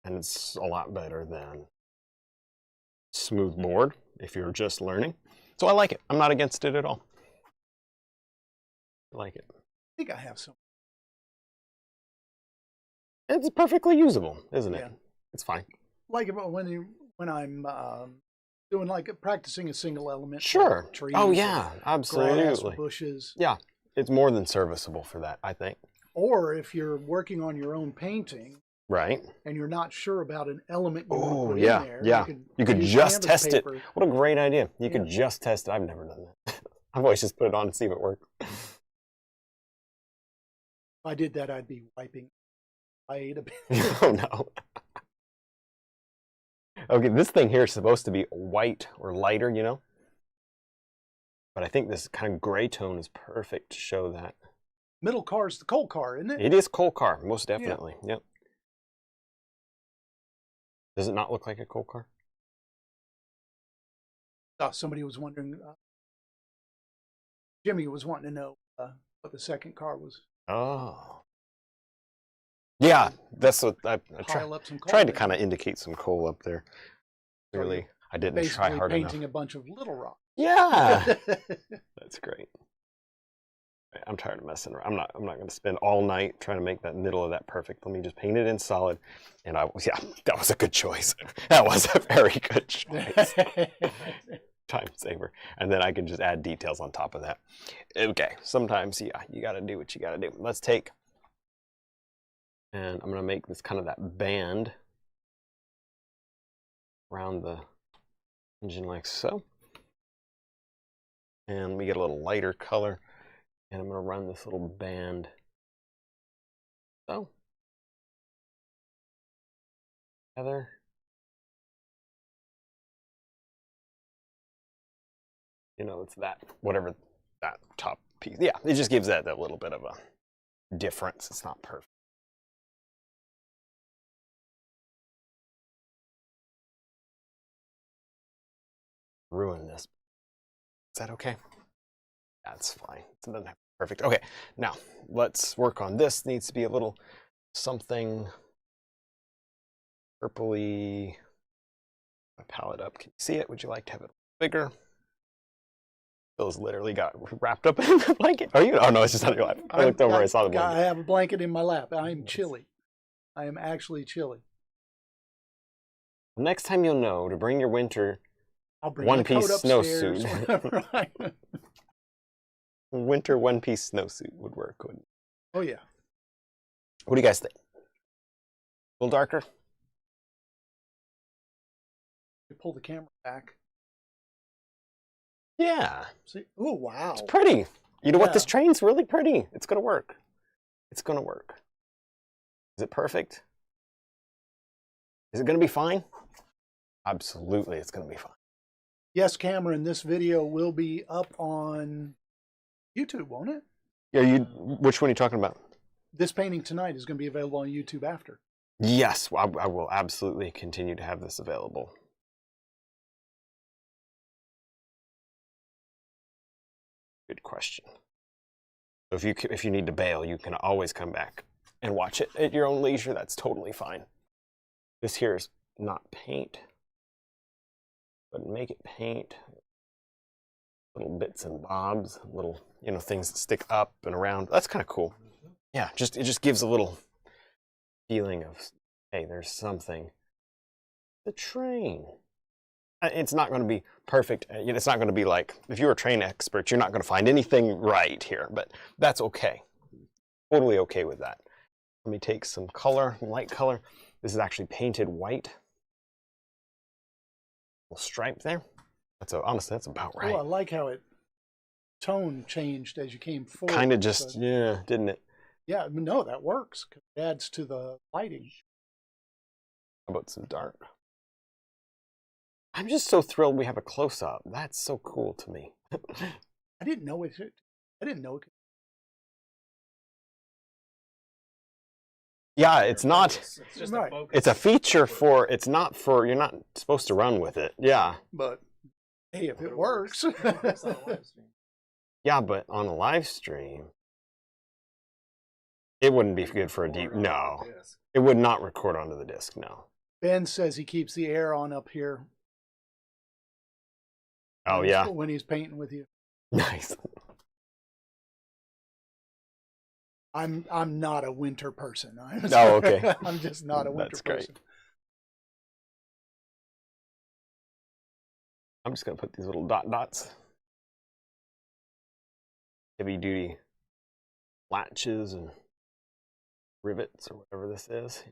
And it's a lot better than smooth board if you're just learning. So I like it. I'm not against it at all. I like it. I think I have some. It's perfectly usable, isn't it? Yeah. It's fine. Like when I'm doing like practicing a single element. Sure. Like trees, oh yeah, absolutely. Grass, bushes. Yeah, it's more than serviceable for that, I think. Or if you're working on your own painting. Right. And you're not sure about an element you want to put yeah, in there. yeah. You could just test paper. it. What a great idea. You could just test it. I've never done that. I've always just put it on and see if it worked. If I did that, I'd be wiping. I ate a bit. Oh, no. Okay, this thing here is supposed to be white or lighter, But I think this kind of gray tone is perfect to show that. Middle car is the coal car, isn't it? It is coal car, most definitely. Yep. Does it not look like a coal car? Somebody was wondering. Jimmy was wanting to know what the second car was. Oh. Yeah, that's what I tried to kind of indicate some coal up there. Clearly, I didn't try hard enough. Painting a bunch of little rocks. Yeah, that's great. I'm tired of messing around. I'm not going to spend all night trying to make that middle of that perfect. Let me just paint it in solid. And that was a good choice. That was a very good choice. Time saver. And then I can just add details on top of that. Okay, sometimes, you got to do what you got to do. Let's take, and I'm going to make this kind of that band around the engine like so. And we get a little lighter color. And I'm going to run this little band. So, together. It's that, whatever that top piece. Yeah, it just gives that little bit of a difference. It's not perfect. Ruin this. Is that okay? That's fine. It's not perfect. Okay, now let's work on this. Needs to be a little something purpley. My palette up. Can you see it? Would you like to have it bigger? Phil's literally got wrapped up in the blanket. Are you? Oh no, it's just on your lap. I looked over. I saw the blanket. I have a blanket in my lap. I am chilly. I am actually chilly. Next time you'll know to bring your winter one-piece snowsuit. Right. Winter one-piece snowsuit would work, wouldn't it? Oh yeah. What do you guys think? A little darker? You pull the camera back. Yeah. See? Oh wow. It's pretty. You know what? This train's really pretty. It's gonna work. It's gonna work. Is it perfect? Is it gonna be fine? Absolutely, it's gonna be fine. Yes, Cameron, this video will be up on YouTube, won't it? Yeah, which one are you talking about? This painting tonight is going to be available on YouTube after. Yes, I will absolutely continue to have this available good question. So if you need to bail, you can always come back and watch it at your own leisure. That's totally fine. This here is not paint, but make it paint. Little bits and bobs, little, you know, things that stick up and around. That's kind of cool. Yeah, it just gives a little feeling of, hey, there's something. The train. It's not going to be perfect. You know, it's not going to be like, if you're a train expert, you're not going to find anything right here, but that's okay. Totally okay with that. Let me take some color, light color. This is actually painted white. Little stripe there. Honestly, that's about right. Oh, I like how tone changed as you came forward. Kind of just, yeah, didn't it? Yeah, no, that works. It adds to the lighting. How about some dark? I'm just so thrilled we have a close-up. That's so cool to me. I didn't know it. I didn't know it. Yeah, it's not. It's just Right. a focus. It's a feature for. It's not for. You're not supposed to run with it. Yeah. But hey, if it works. It works on a live stream. Yeah, but on a live stream, it wouldn't be good for a deep. No, Yes. it would not record onto the disc. No. Ben says he keeps the air on up here. Oh yeah. When he's painting with you. Nice. I'm not a winter person. Oh, okay. I'm just not a winter That's great. person. I'm just gonna put these little dots. Heavy duty latches and rivets or whatever this is.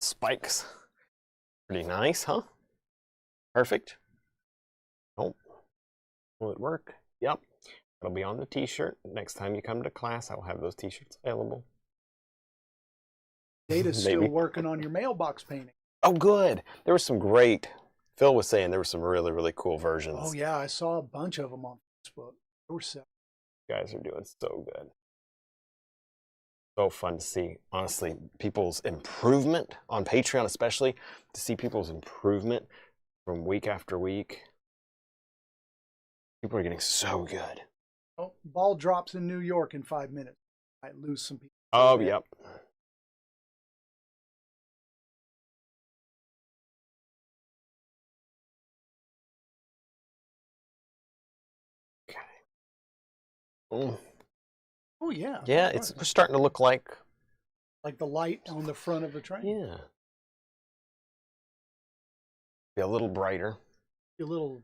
Spikes. Pretty nice, huh? Perfect. Nope. Will it work? Yep. It'll be on the t-shirt. Next time you come to class, I will have those t-shirts available. Data's still Maybe. working on your mailbox painting. Oh, good. There was some great. Phil was saying there were some really, really cool versions. Oh yeah, I saw a bunch of them on Facebook. They were set. You guys are doing so good. So fun to see, honestly, people's improvement on Patreon, especially to see people's improvement from week after week. People are getting so good. Oh, ball drops in New York in 5 minutes. Might lose some people. Oh, yep. Okay. Oh, Oh yeah. yeah, Right. we're starting to look like. Like the light on the front of the train. Yeah. Be a little brighter. A little.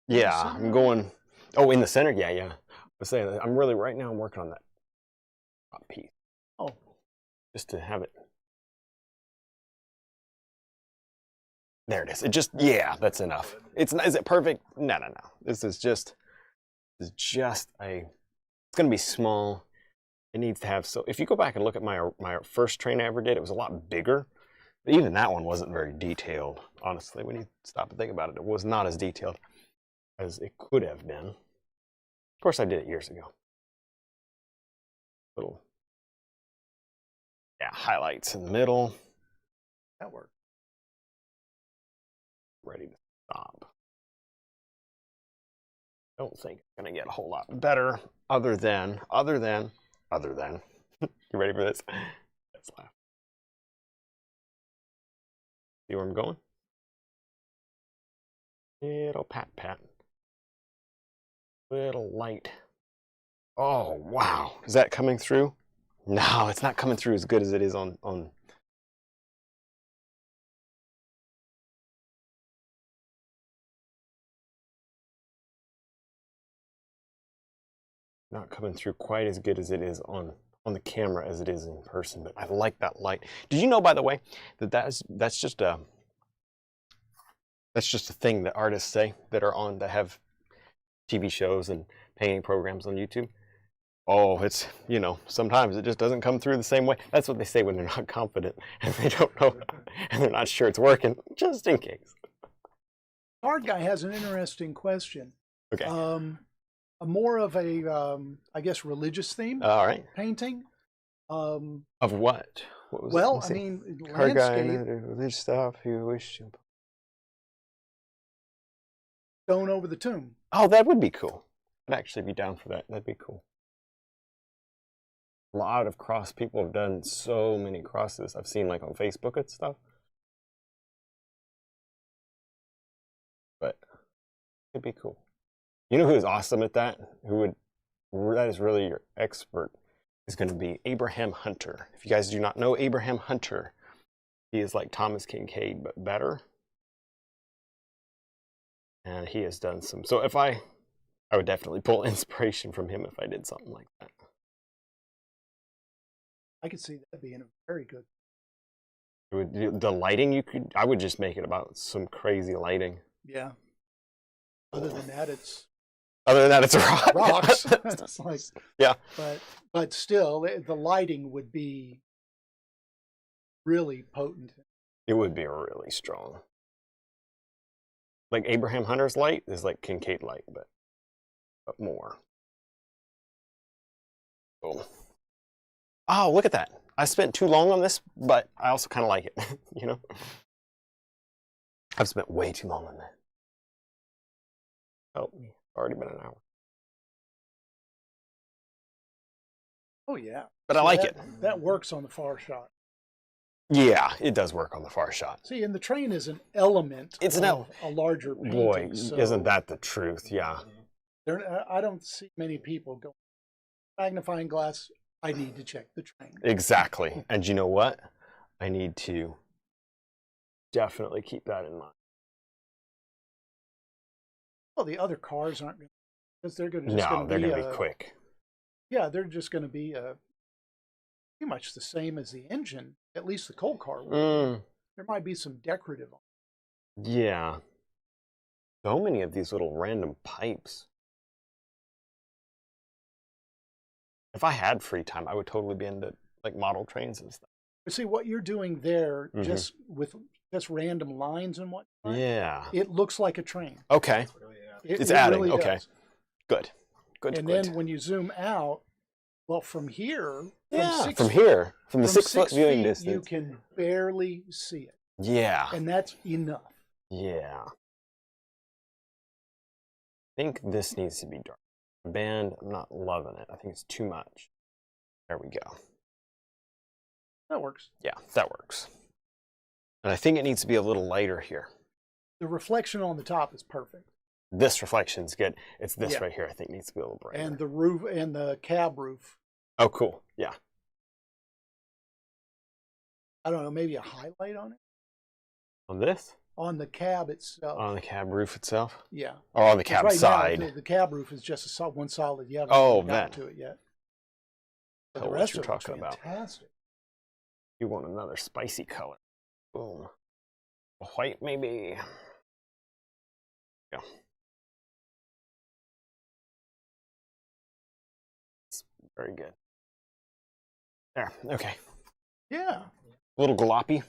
Yeah, center? I'm going. Oh, in the center? Yeah, yeah. I was saying that I'm really, right now, I'm working on that top piece. Oh. Just to have it. There it is. It just, yeah, that's enough. Is it perfect? No, no, no. This is just a, it's going to be small. It needs to have, so if you go back and look at my first train I ever did, it was a lot bigger. But even that one wasn't very detailed, honestly. When you stop and think about it, it was not as detailed as it could have been. Of course, I did it years ago. Little, yeah, highlights in the middle. That worked. Ready to stop. Don't think it's gonna get a whole lot better other than. You ready for this? Let's laugh. See where I'm going? Little pat. Little light. Oh, wow. Is that coming through? No, it's not coming through as good as it is on. Not coming through quite as good as it is on the camera as it is in person, but I like that light. Did you know, by the way, that that's just a thing that artists say that have TV shows and painting programs on YouTube? Oh, it's, sometimes it just doesn't come through the same way. That's what they say when they're not confident and they don't know and they're not sure it's working, just in case. Hard Guy has an interesting question. Okay. More of a, I guess, religious theme All right. painting. Of what? What was Well, it? I mean, Hard Guy, landscape, religious stuff, you wish to. stone over the tomb. Oh, that would be cool. I'd actually be down for that. That'd be cool. A lot of cross people have done so many crosses. I've seen like on Facebook and stuff. But it'd be cool. You know who is awesome at that? That is really your expert, is going to be Abraham Hunter. If you guys do not know Abraham Hunter, he is like Thomas Kincaid, but better. And he has done some. So if I would definitely pull inspiration from him if I did something like that. I could see that being a very good. The lighting, I would just make it about some crazy lighting. Yeah. Other than that, it's a rock. rocks. It's like, yeah. But still, the lighting would be really potent. It would be really strong. Like Abraham Hunter's light is like Kincaid light, but more. Boom. Oh, look at that. I spent too long on this, but I also kind of like it, you know? I've spent way too long on that. Help me. It's already been an hour. Oh, yeah. But I like it. That works on the far shot. Yeah, it does work on the far shot. See, and the train is an element of a larger painting. Boy, so isn't that the truth? Yeah. I don't see many people go, magnifying glass, I need to check the train. Exactly. And you know what? I need to definitely keep that in mind. Well, the other cars aren't going to, because they're going to they're going to be quick. Yeah, they're just going to be pretty much the same as the engine, at least the coal car will. There might be some decorative on it. Yeah. So many of these little random pipes. If I had free time, I would totally be into like model trains and stuff. But see, what you're doing there, just with just random lines and whatnot, yeah, it looks like a train. Okay. It's adding. Really okay. Does. Good. Good. And then when you zoom out, well, from here, from the 6 foot viewing distance, you can barely see it. Yeah. And that's enough. Yeah. I think this needs to be dark. Band, I'm not loving it. I think it's too much. There we go. That works. Yeah, that works. And I think it needs to be a little lighter here. The reflection on the top is perfect. This reflection's good. It's this right here I think needs to be a little brighter. And the roof and the cab roof. Oh, cool. Yeah. I don't know, maybe a highlight on it? On this? On the cab itself. On the cab roof itself? Yeah. Or on the cab side? Now, the cab roof is just one solid. You haven't gotten to it yet. But the rest of it's fantastic. You want another spicy color. Boom. White, maybe. Yeah. It's very good. There. Okay. Yeah. A little gloppy.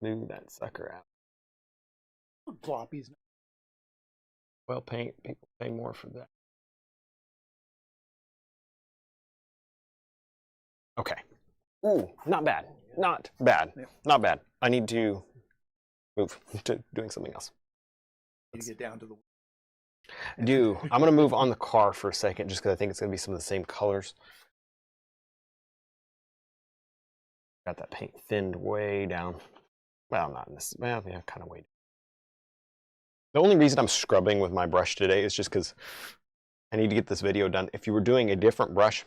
Move that sucker out. Gloppies. Well, people pay more for that. Okay. Ooh, not bad. Not bad. Yeah. Not bad. I need to move to doing something else. You get down to the. I'm going to move on the car for a second, just because I think it's going to be some of the same colors. Got that paint thinned way down. Well, not in this. Well, yeah, kind of way down. The only reason I'm scrubbing with my brush today is just because I need to get this video done. If you were doing a different brush,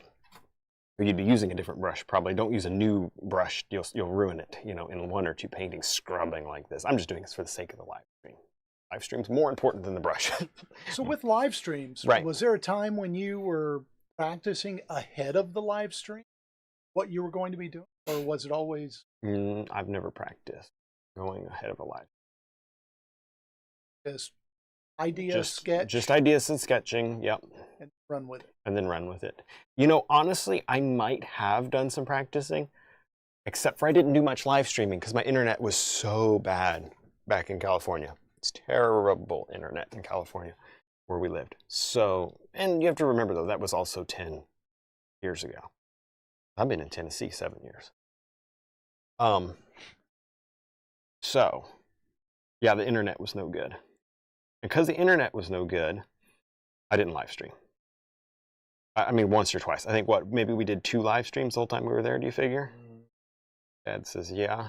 or you'd be using a different brush, probably don't use a new brush. You'll ruin it, you know, in 1 or 2 paintings scrubbing like this. I'm just doing this for the sake of the live stream. Live stream's more important than the brush. So with live streams, was there a time when you were practicing ahead of the live stream what you were going to be doing, or was it always? I've never practiced going ahead of a live. Just sketch? Just ideas and sketching, yep. And run with it. And then run with it. You know, honestly, I might have done some practicing, except for I didn't do much live streaming because my internet was so bad back in California. It's terrible internet in California where we lived. So, and you have to remember though, that was also 10 years ago. I've been in Tennessee 7 years. So, yeah, the internet was no good. Because the internet was no good, I didn't live stream. I mean, once or twice. I think maybe we did 2 live streams the whole time we were there. Do you figure? Dad says, yeah.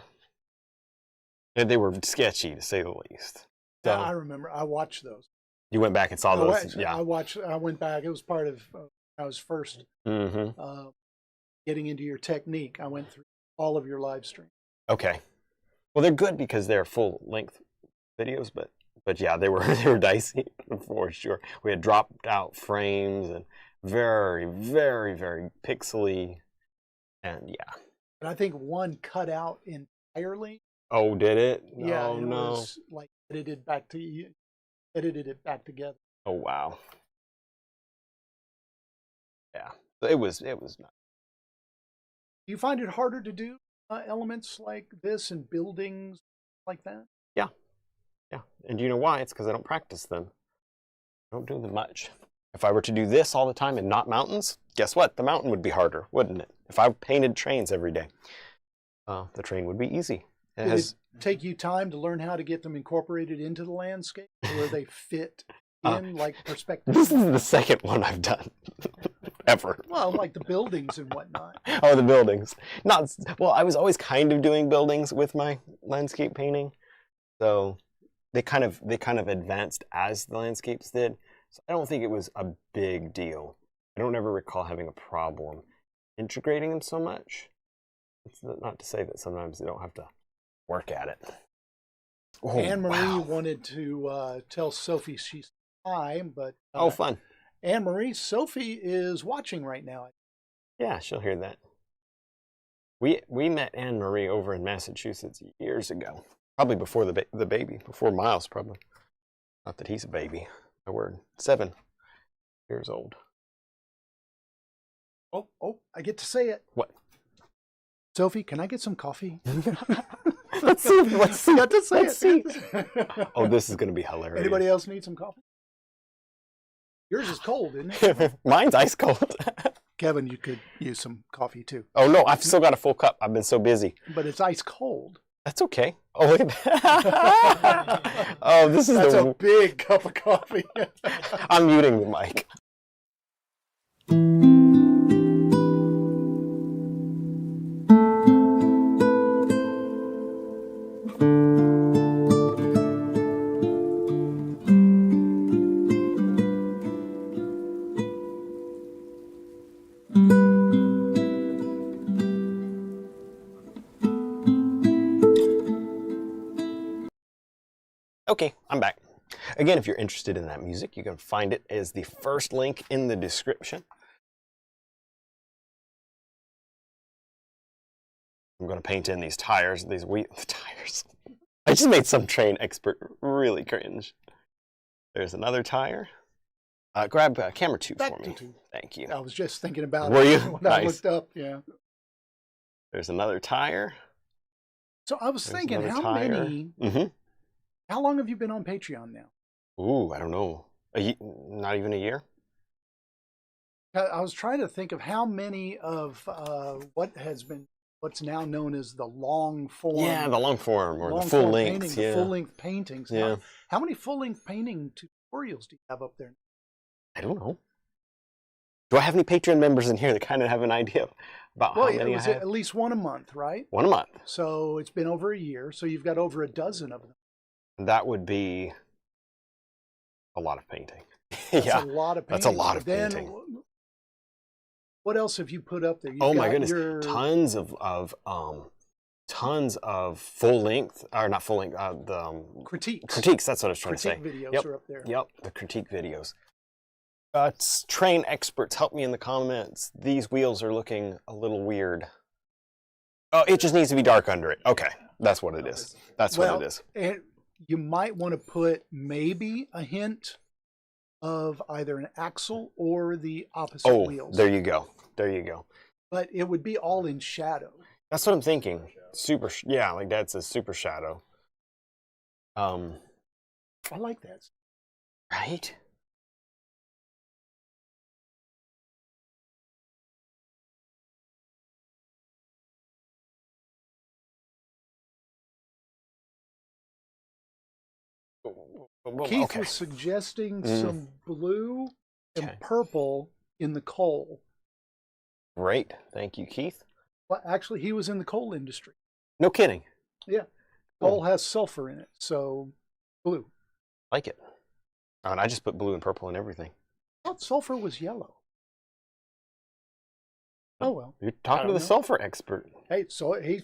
And they were sketchy to say the least. So, Yeah, I remember. I watched those. You went back and saw those. Yeah. I went back. It was part of I was first getting into your technique. I went through all of your live stream. Okay. Well, they're good because they're full length videos, but yeah, they were dicey for sure. We had dropped out frames and very, very, very pixely, and yeah. And I think one cut out entirely. Oh, did it? Yeah, Oh, it no. was like edited it back together. Oh, wow. Yeah, it was not. Do you find it harder to do elements like this in buildings like that? Yeah, yeah. And do you know why? It's because I don't practice them. I don't do them much. If I were to do this all the time and not mountains, guess what? The mountain would be harder, wouldn't it? If I painted trains every day, the train would be easy. Did it take you time to learn how to get them incorporated into the landscape where they fit in like perspective? This is the second one I've done ever. Well, like the buildings and whatnot. Oh, the buildings. Well, I was always kind of doing buildings with my landscape painting, so they kind of advanced as the landscapes did. So I don't think it was a big deal. I don't ever recall having a problem integrating them so much. It's not to say that sometimes you don't have to work at it. Oh, Anne-Marie wanted to tell Sophie she's hi, but oh, fun. Anne-Marie, Sophie is watching right now. Yeah, she'll hear that. We met Anne-Marie over in Massachusetts years ago, probably before the baby, before Miles, probably. Not that he's a baby. My word, 7 years old. Oh, I get to say it. What? Sophie, can I get some coffee? Let's see. Got to say Let's see. it. Oh, this is going to be hilarious. Anybody else need some coffee? Yours is cold, isn't it? Mine's ice cold. Kevin, you could use some coffee too. Oh, no, I've still got a full cup. I've been so busy. But it's ice cold. That's okay. Oh, look at that. Oh, this is That's a big cup of coffee. I'm muting the mic. Okay, I'm back. Again, if you're interested in that music, you can find it as the first link in the description. I'm going to paint in these tires, tires. I just made some train expert really cringe. There's another tire. Grab camera 2 for me. Thank you. I was just thinking about Were you? when Nice. I looked up. Yeah. There's another tire. So I was thinking, how many? How long have you been on Patreon now? Ooh, I don't know. Not even a year? I was trying to think of how many of what's now known as the long form. Yeah, the long form or long the full form length. painting, Yeah. the full length paintings. Yeah. How many full length painting tutorials do you have up there? I don't know. Do I have any Patreon members in here that kind of have an idea about how many I have? At least one a month, right? One a month. So it's been over a year. So you've got over a dozen of them. That would be a lot of painting. That's yeah, a lot of painting. that's a lot of painting. What else have you put up there? Oh my goodness, tons of full length, or not full length, the critiques. Critiques, that's what I was trying to say. Critique videos Yep. are up there. Yep, the critique videos. Train experts, help me in the comments. These wheels are looking a little weird. Oh, it just needs to be dark under it. Okay, that's what it is. That's what it is. And you might want to put maybe a hint of either an axle or the opposite wheels. There you go. There you go. But it would be all in shadow. That's what I'm thinking. Yeah, like that's a super shadow. I like that. Right? Keith was suggesting some blue. and Okay. purple in the coal. Great. Thank you, Keith. Well, actually, he was in the coal industry. No kidding. Yeah. Coal has sulfur in it, so blue. Like it. Oh, and I just put blue and purple in everything. I thought sulfur was yellow. Oh, well. You're talking to the sulfur expert. Hey, so he,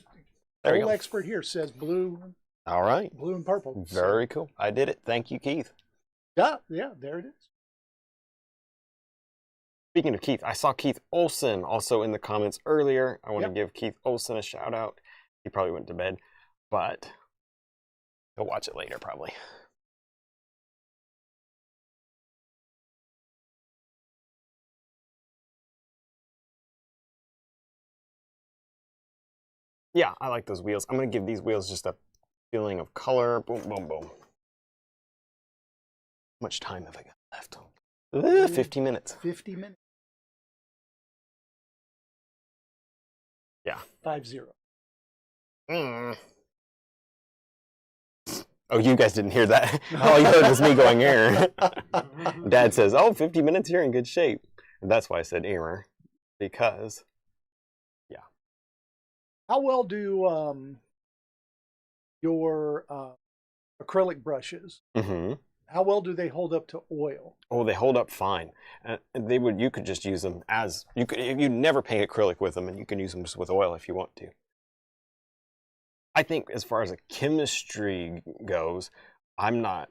There you coal go. expert here says blue, All right. blue and purple. Very cool. I did it. Thank you, Keith. Yeah, there it is. Speaking of Keith, I saw Keith Olson also in the comments earlier. I want to give Keith Olson a shout out. He probably went to bed, but he'll watch it later probably. Yeah, I like those wheels. I'm going to give these wheels just a feeling of color. Boom, boom, boom. How much time have I got left? 50 minutes. 50 minutes. Yeah. 5-0. Oh, you guys didn't hear that. All you heard was me going error. Dad says, oh, 50 minutes, you're in good shape. And that's why I said error, because, yeah. How well do your acrylic brushes, how well do they hold up to oil? Oh, they hold up fine. You could just use them as, you never paint acrylic with them, and you can use them just with oil if you want to. I think as far as a chemistry goes, I'm not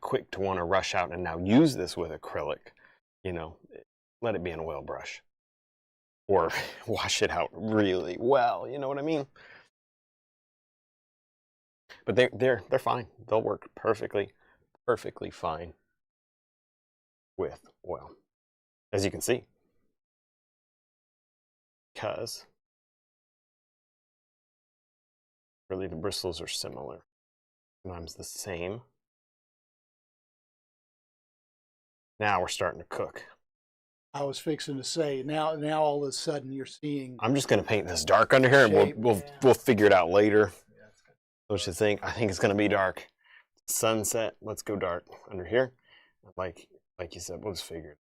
quick to want to rush out and now use this with acrylic. You know, let it be an oil brush, or wash it out really well. You know what I mean? But they're fine. They'll work perfectly fine with oil, as you can see, because really the bristles are similar. Sometimes the same. Now we're starting to cook. I was fixing to say, now all of a sudden you're seeing. I'm just going to paint this dark under here, and we'll figure it out later. What you think? I think it's going to be dark. Sunset. Let's go dark under here. Like you said, we'll just figure it.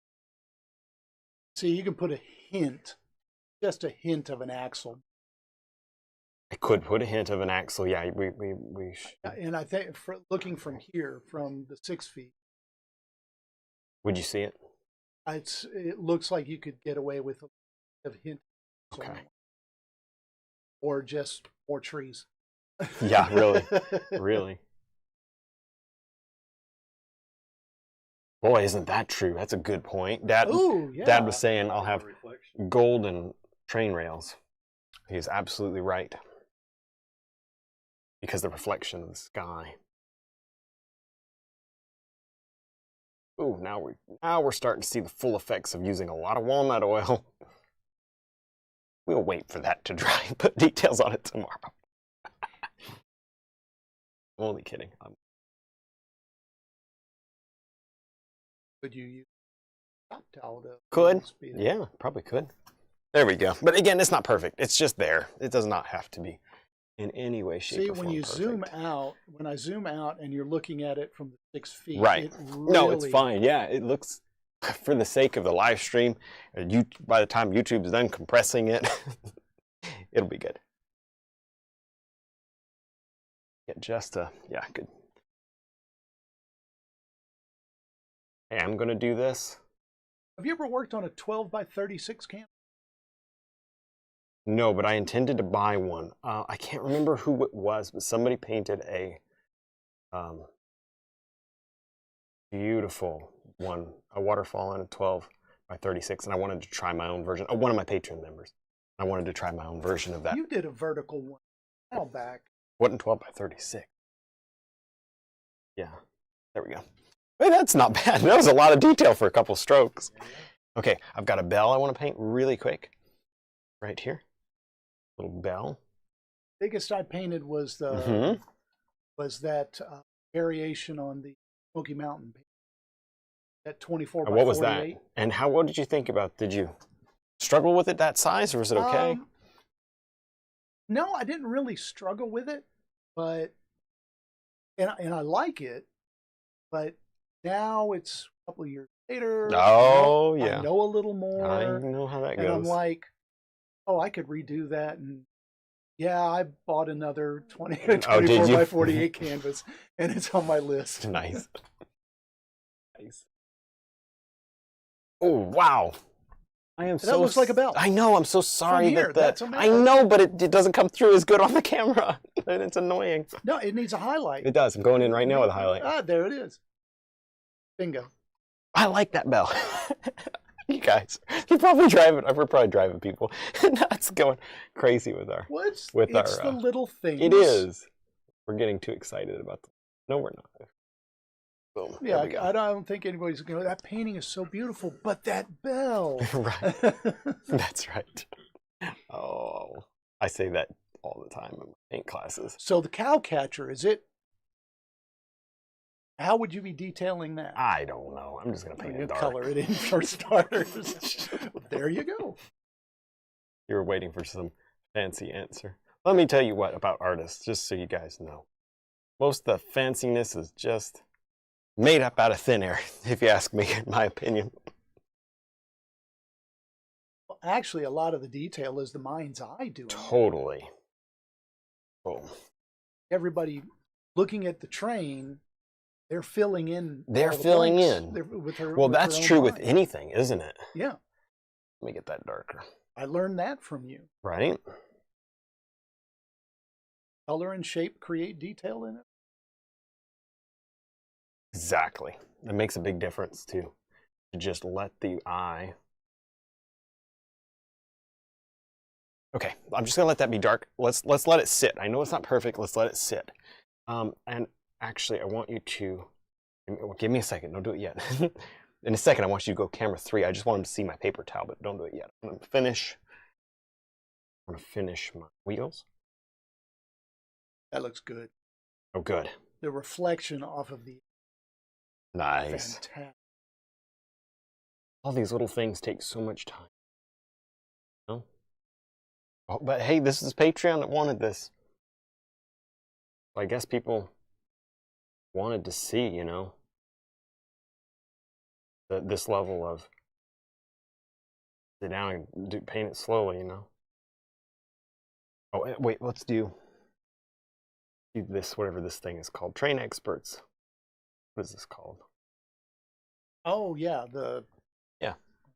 See, you can put a hint, just a hint of an axle. I could put a hint of an axle. Yeah, we And I think looking from here, from the 6 feet. Would you see it? It looks like you could get away with a hint. Okay. Or just more trees. Yeah, really. Really. Boy, isn't that true? That's a good point. Dad was saying I'll have golden train rails. He's absolutely right. Because the reflection of the sky. Ooh, now we're starting to see the full effects of using a lot of walnut oil. We'll wait for that to dry and put details on it tomorrow. I'm only kidding. Could you use top towel to? Could. Yeah, probably could. There we go. But again, it's not perfect. It's just there. It does not have to be in any way, shape, or form. See, when you zoom out, when I zoom out and you're looking at it from the 6 feet, right? It really... No, it's fine. Yeah, it looks, for the sake of the live stream, by the time YouTube's done compressing it, it'll be good. Get just yeah, good. Hey, I'm going to do this. Have you ever worked on a 12 by 36 canvas? No, but I intended to buy one. I can't remember who it was, but somebody painted a beautiful one, a waterfall on a 12 by 36, and I wanted to try my own version. Oh, one of my Patreon members. I wanted to try my own version of that. You did a vertical one a while back. What in 12 by 36? Yeah, there we go. Hey, that's not bad. That was a lot of detail for a couple strokes. Okay, I've got a bell I want to paint really quick. Right here. Little bell. Biggest I painted was the that variation on the Smoky Mountain. That 24 by 48. What was that? And what did you think about? Did you struggle with it that size, or was it okay? No, I didn't really struggle with it, but and I like it, but now it's a couple of years. later. Oh, yeah. I know a little more. I know how that goes. And I'm like, oh, I could redo that. And yeah, I bought another 24 by 48 canvas, and it's on my list. Nice. Nice. Oh, wow. I am That looks like a bell. I know. I'm so sorry here, that's I know, but it doesn't come through as good on the camera, and it's annoying. No, it needs a highlight. It does. I'm going in right now with a highlight. Ah, there it is. Bingo. I like that bell. You guys, we're probably driving people nuts, going crazy with our. It's the little things. It is. We're getting too excited about them. No, we're not. Boom. Yeah, I don't think anybody's going to go, that painting is so beautiful, but that bell. Right. That's right. Oh, I say that all the time in my paint classes. So the cow catcher, how would you be detailing that? I don't know. I'm just going to paint it dark. Color it in for starters. There you go. You were waiting for some fancy answer. Let me tell you what about artists, just so you guys know. Most of the fanciness is just made up out of thin air, if you ask me, in my opinion. Well, actually, a lot of the detail is the mind's eye doing. Totally. Boom. Everybody looking at the train, they're filling in. They're filling in. Well, that's true with anything, isn't it? Yeah. Let me get that darker. I learned that from you. Right? Color and shape create detail in it. Exactly. It makes a big difference, too. To just let the eye... Okay, I'm just going to let that be dark. Let's let it sit. I know it's not perfect. Let's let it sit. And actually, I want you to... Give me a second. Don't do it yet. In a second, I want you to go camera 3. I just want them to see my paper towel, but don't do it yet. I'm going to finish my wheels. That looks good. Oh, good. The reflection off of the... Nice. Fantastic. All these little things take so much time. No? Oh, but hey, this is Patreon that wanted this. I guess people wanted to see, you know, this level of sit down and paint it slowly, you know. Oh, wait, let's do this, whatever this thing is called. Train experts. What is this called? Oh, yeah, yeah.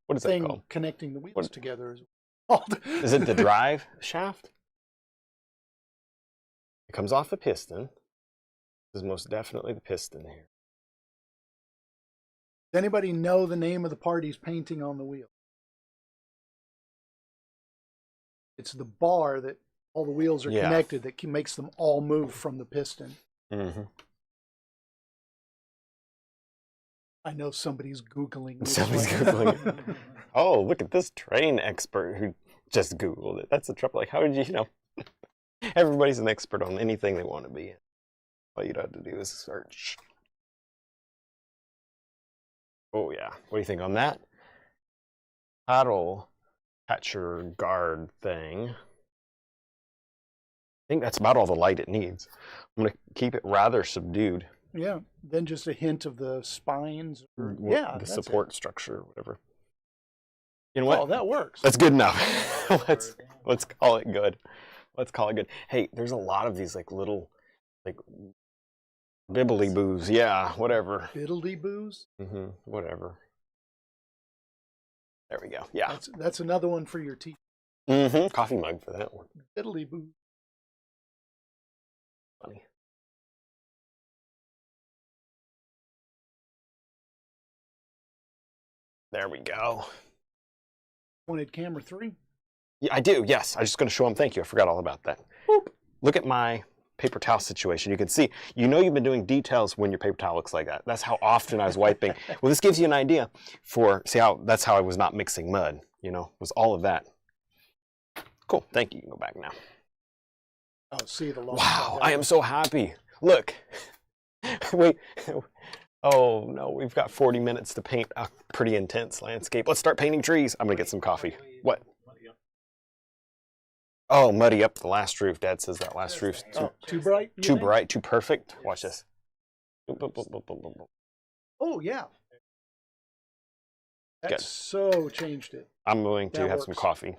What is thing that called? Connecting the wheels together. Is it the drive shaft? It comes off the piston. This is most definitely the piston here. Does anybody know the name of the part he's painting on the wheel? It's the bar that all the wheels are connected that makes them all move from the piston. Mm-hmm. I know somebody's Googling. Somebody's Googling it. Oh, look at this train expert who just Googled it. That's the trouble. Like, how did you know? Everybody's an expert on anything they want to be. All you'd have to do is search. Oh, yeah. What do you think on that? Paddle catcher guard thing. I think that's about all the light it needs. I'm going to keep it rather subdued. Yeah, then just a hint of the spines. Or, the support structure, or whatever. You know what? Oh, that works. That's good enough. let's call it good. Let's call it good. Hey, there's a lot of these like little like bibbly boos. Yeah, whatever. Biddly boos? Mm-hmm. Whatever. There we go. Yeah. That's another one for your tea. Mm-hmm. Coffee mug for that one. Biddly boo. Funny. There we go. Wanted camera 3? Yeah, I do. Yes. I'm just going to show them. Thank you. I forgot all about that. Boop. Look at my paper towel situation. You can see, you know you've been doing details when your paper towel looks like that. That's how often I was wiping. Well, this gives you an idea for, that's how I was not mixing mud, you know, was all of that. Cool. Thank you. You can go back now. Oh, see the long. Wow. I am so happy. Look. Wait. Oh, no. We've got 40 minutes to paint a pretty intense landscape. Let's start painting trees. I'm going to get some coffee. What? Oh, muddy up the last roof. Dad says that last roof's too bright? Too bright, too perfect. Watch this. Oh, yeah. That so changed it. I'm going to That have some works. coffee.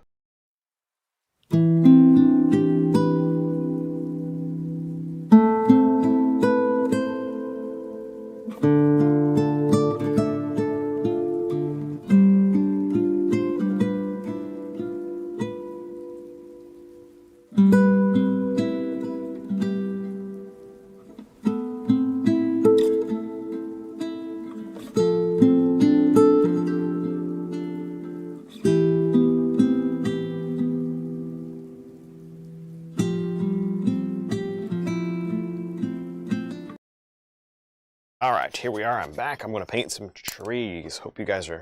All right, here we are. I'm back. I'm going to paint some trees. Hope you guys are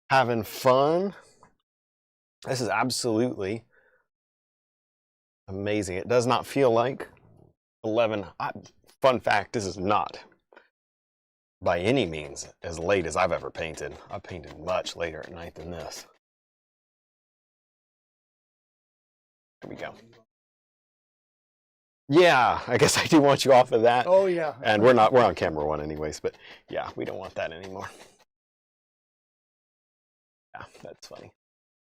having fun. This is absolutely amazing. It does not feel like 11. Fun fact, this is not by any means as late as I've ever painted. I've painted much later at night than this. Here we go. Yeah, I guess I do want you off of that. Oh yeah. And we're on camera one anyways, but yeah, we don't want that anymore. Yeah, that's funny.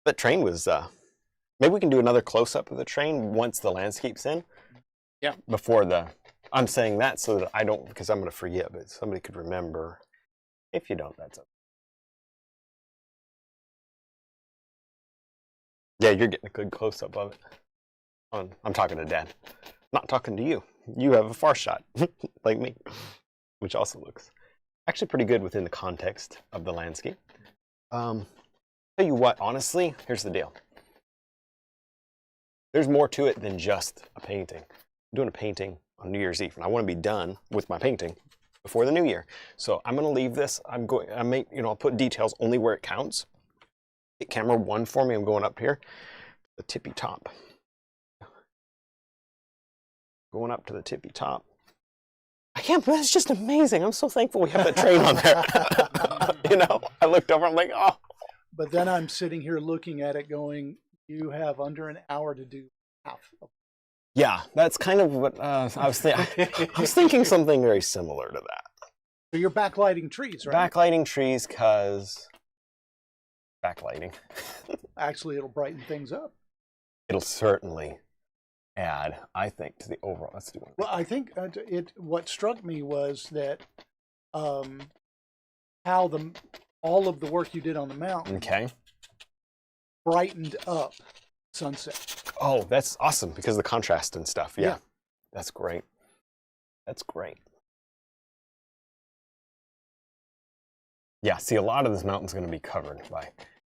That train was, maybe we can do another close-up of the train once the landscape's in. Yeah. Before I'm saying that so that I don't, because I'm going to forget, but somebody could remember. If you don't, that's okay. Yeah, you're getting a good close-up of it. I'm talking to Dad. Not talking to you. You have a far shot, like me, which also looks actually pretty good within the context of the landscape. Tell you what, honestly, here's the deal. There's more to it than just a painting. I'm doing a painting on New Year's Eve, and I want to be done with my painting before the new year. So I'm going to leave this. I'll put details only where it counts. Hit camera 1 for me. I'm going up here, the tippy top. Going up to the tippy top. I can't believe it's just amazing. I'm so thankful we have that train on there. I looked over, I'm like, oh. But then I'm sitting here looking at it going, you have under an hour to do half of it. Yeah, that's kind of what I was thinking. I was thinking something very similar to that. So you're backlighting trees, right? Backlighting trees, because backlighting. Actually, it'll brighten things up. It'll certainly add, I think, to the overall. Let's do one. Well, I think what struck me was that how all of the work you did on the mountain brightened up sunset. Oh, that's awesome, because of the contrast and stuff. Yeah. Yeah. That's great. That's great. Yeah, see, a lot of this mountain's going to be covered by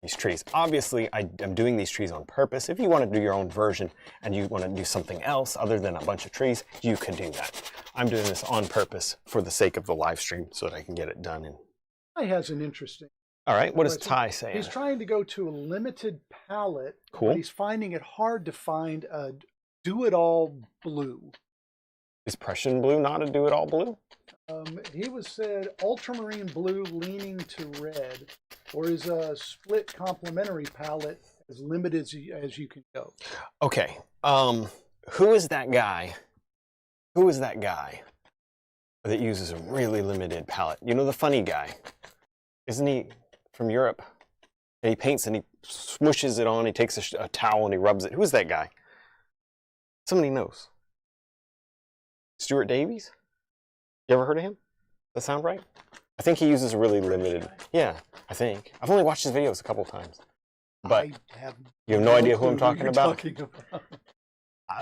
these trees. Obviously, I'm doing these trees on purpose. If you want to do your own version and you want to do something else other than a bunch of trees, you can do that. I'm doing this on purpose for the sake of the live stream so that I can get it done. Ty has an interesting. All right, what does question. Ty say? He's trying to go to a limited palette. Cool. But he's finding it hard to find a do-it-all blue. Is Prussian blue not a do-it-all blue? He said ultramarine blue leaning to red, or is a split complementary palette as limited as you can go? Okay. Who is that guy? Who is that guy that uses a really limited palette? You know, the funny guy. Isn't he from Europe? And he paints and he smooshes it on. He takes a towel and he rubs it. Who is that guy? Somebody knows. Stuart Davies? You ever heard of him? Does that sound right? I think he uses a really limited. Yeah, I think. I've only watched his videos a couple times. But you have no idea who I'm talking about?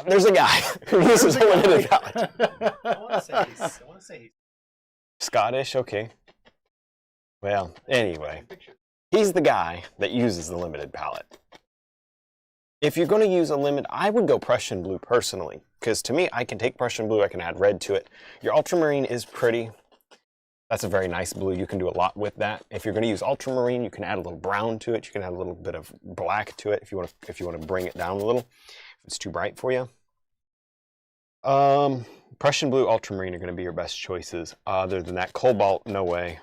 There's a guy who uses a limited palette. I want to say he's Scottish, okay. Well, anyway, he's the guy that uses the limited palette. If you're going to use a limit, I would go Prussian blue personally, because to me, I can take Prussian blue, I can add red to it. Your ultramarine is pretty. That's a very nice blue. You can do a lot with that. If you're going to use ultramarine, you can add a little brown to it. You can add a little bit of black to it if you want to bring it down a little. If it's too bright for you. Prussian blue, ultramarine are going to be your best choices. Other than that, cobalt, no way.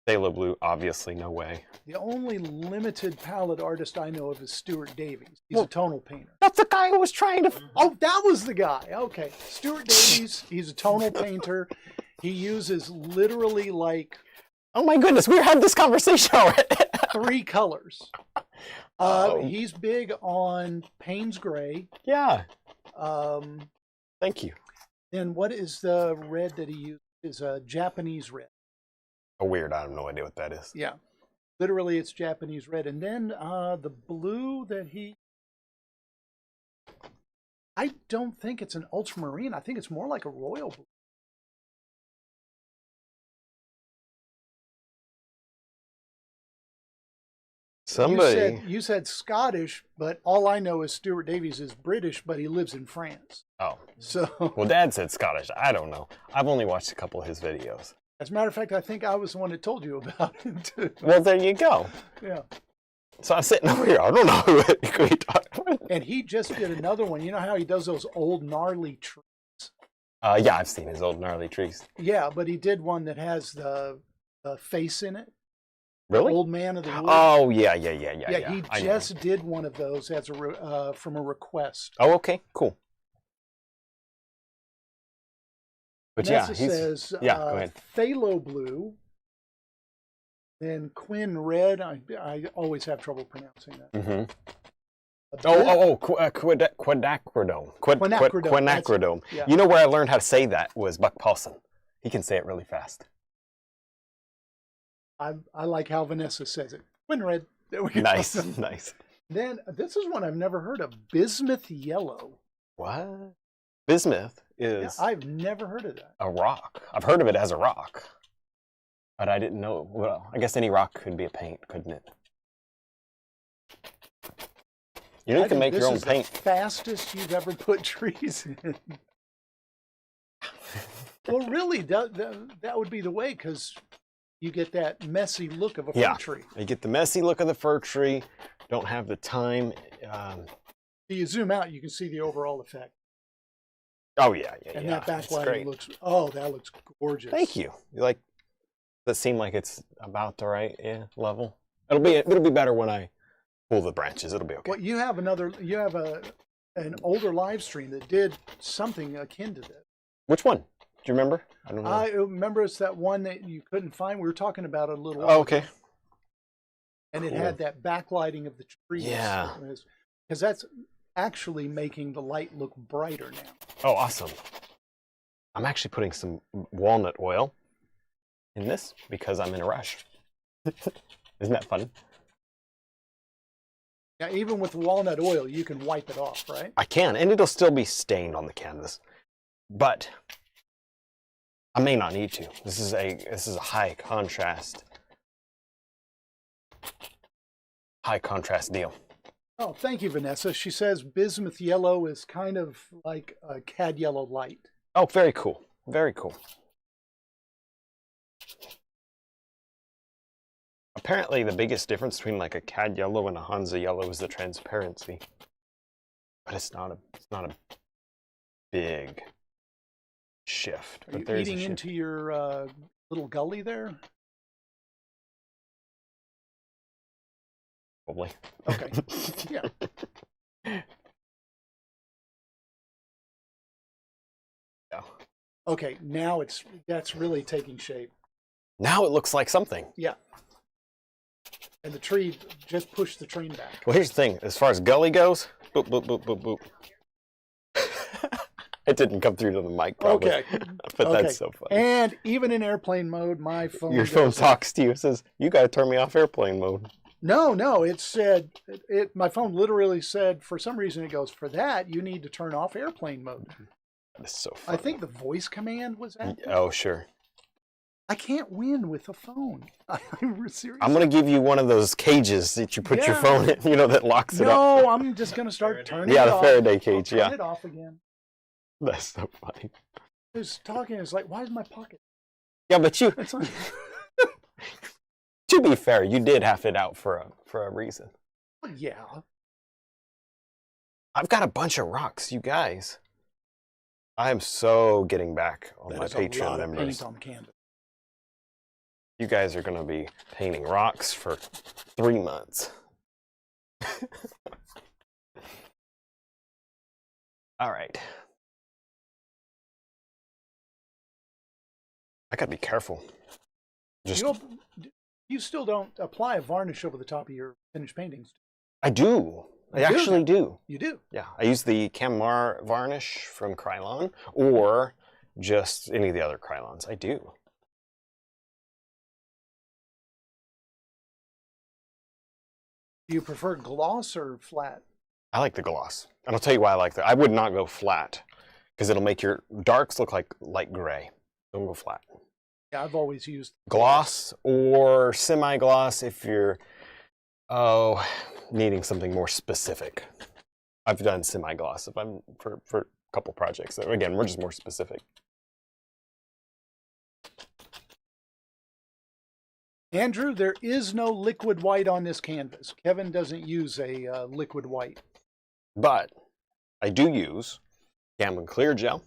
Phthalo blue, obviously, no way. The only limited palette artist I know of is Stuart Davies. He's a tonal painter. That's the guy who was trying to... Oh, that was the guy. Okay. Stuart Davies, he's a tonal painter. He uses literally like Oh my goodness, we had this conversation already. 3 colors. Oh. He's big on Payne's Gray. Yeah, Um, thank you. then what is the red that he uses? Is a Japanese red. Oh, weird. I have no idea what that is. Yeah, literally it's Japanese red. And then the blue that I don't think it's an ultramarine. I think it's more like a royal blue. Somebody. You said Scottish, but all I know is Stuart Davies is British, but he lives in France. Oh. So, Well, Dad said Scottish. I don't know. I've only watched a couple of his videos. as a matter of fact, I think I was the one that told you about it too. Well, there you go. Yeah. So I'm sitting over here. I don't know who we talking about. And he just did another one. You know how he does those old gnarly trees? Yeah, I've seen his old gnarly trees. Yeah, but he did one that has the face in it. Really? Old Man of the Wood. Oh, yeah. Yeah, he I know. just did one of those as from a request. Oh, okay, cool. But Vanessa yeah, he's says, yeah. Go ahead. Phthalo blue. Then Quinn red. I always have trouble pronouncing that. Mm-hmm. Quinacridome. Quinacridome. Yeah. You know where I learned how to say that was Buck Paulson. He can say it really fast. I like how Vanessa says it. Quinn red. There we go. Nice, nice. Then this is one I've never heard of. Bismuth yellow. What? Bismuth Yeah, is I've never heard of that. a rock. I've heard of it as a rock, but I didn't know. Well, I guess any rock could be a paint, couldn't it? You know, you can make your own paint. This is the fastest you've ever put trees in. Well, really, that would be the way, because you get that messy look of a fir tree. You get the messy look of the fir tree. Don't have the time. You zoom out, you can see the overall effect. Oh yeah. And that It's backlighting great. looks gorgeous. Thank you. You like? Does it seem like it's about the right level? It'll be better when I pull the branches. It'll be okay. Well, you have an older live stream that did something akin to this. Which one? Do you remember? I don't know. I remember it's that one that you couldn't find. We were talking about it a little. Oh, okay. And it Cool. had that backlighting of the trees. Yeah. Because that's actually making the light look brighter now. Oh, awesome. I'm actually putting some walnut oil in this because I'm in a rush. Isn't that fun? Now, even with walnut oil, you can wipe it off, right? I can, and it'll still be stained on the canvas. But I may not need to. This is a high contrast deal. Oh, thank you, Vanessa. She says bismuth yellow is kind of like a cad yellow light. Oh, very cool. Very cool. Apparently, the biggest difference between like a cad yellow and a Hansa yellow is the transparency. But it's not a big shift. Are you eating into your little gully there? Probably. Okay. Yeah. Yeah. Okay, now that's really taking shape. Now it looks like something. Yeah. And the tree, just push the train back. Well, here's the thing. As far as gully goes, boop, boop, boop, boop, boop. It didn't come through to the mic, probably. Okay. But Okay. that's so funny. And even in airplane mode, my phone. Your phone goes- talks to you. It says, you got to turn me off airplane mode. No, it said, my phone literally said, for some reason it goes, for that, you need to turn off airplane mode. That is so funny. I think the voice command was active. Oh, sure. I can't win with a phone. I'm serious. I'm going to give you one of those cages that you put your Yeah. phone in, that locks it up. No, I'm just going to start turning Yeah, it the off. Faraday cage, I'll yeah. turn it off again. That's so funny. Who's talking? It's like, why is my pocket? Yeah, but It's like, to be fair, you did have it out for a reason. yeah. I've got a bunch of rocks, you guys. I am so getting back on That my is a lot Patreon of members. paint on canvas. You guys are going to be painting rocks for 3 months. All right. I got to be careful. Just You still don't apply a varnish over the top of your finished paintings. I do. I You do actually now. do. You do. Yeah, I use the Camar varnish from Krylon, or just any of the other Krylons. I do. Do you prefer gloss or flat? I like the gloss. And I'll tell you why I like that. I would not go flat, because it'll make your darks look like light gray. Don't go flat. Yeah, I've always used Gloss or semi-gloss if you're, needing something more specific. I've done semi-gloss if I'm for a couple projects. Again, we're just more specific. Andrew, there is no liquid white on this canvas. Kevin doesn't use a liquid white. But I do use Camlin Clear Gel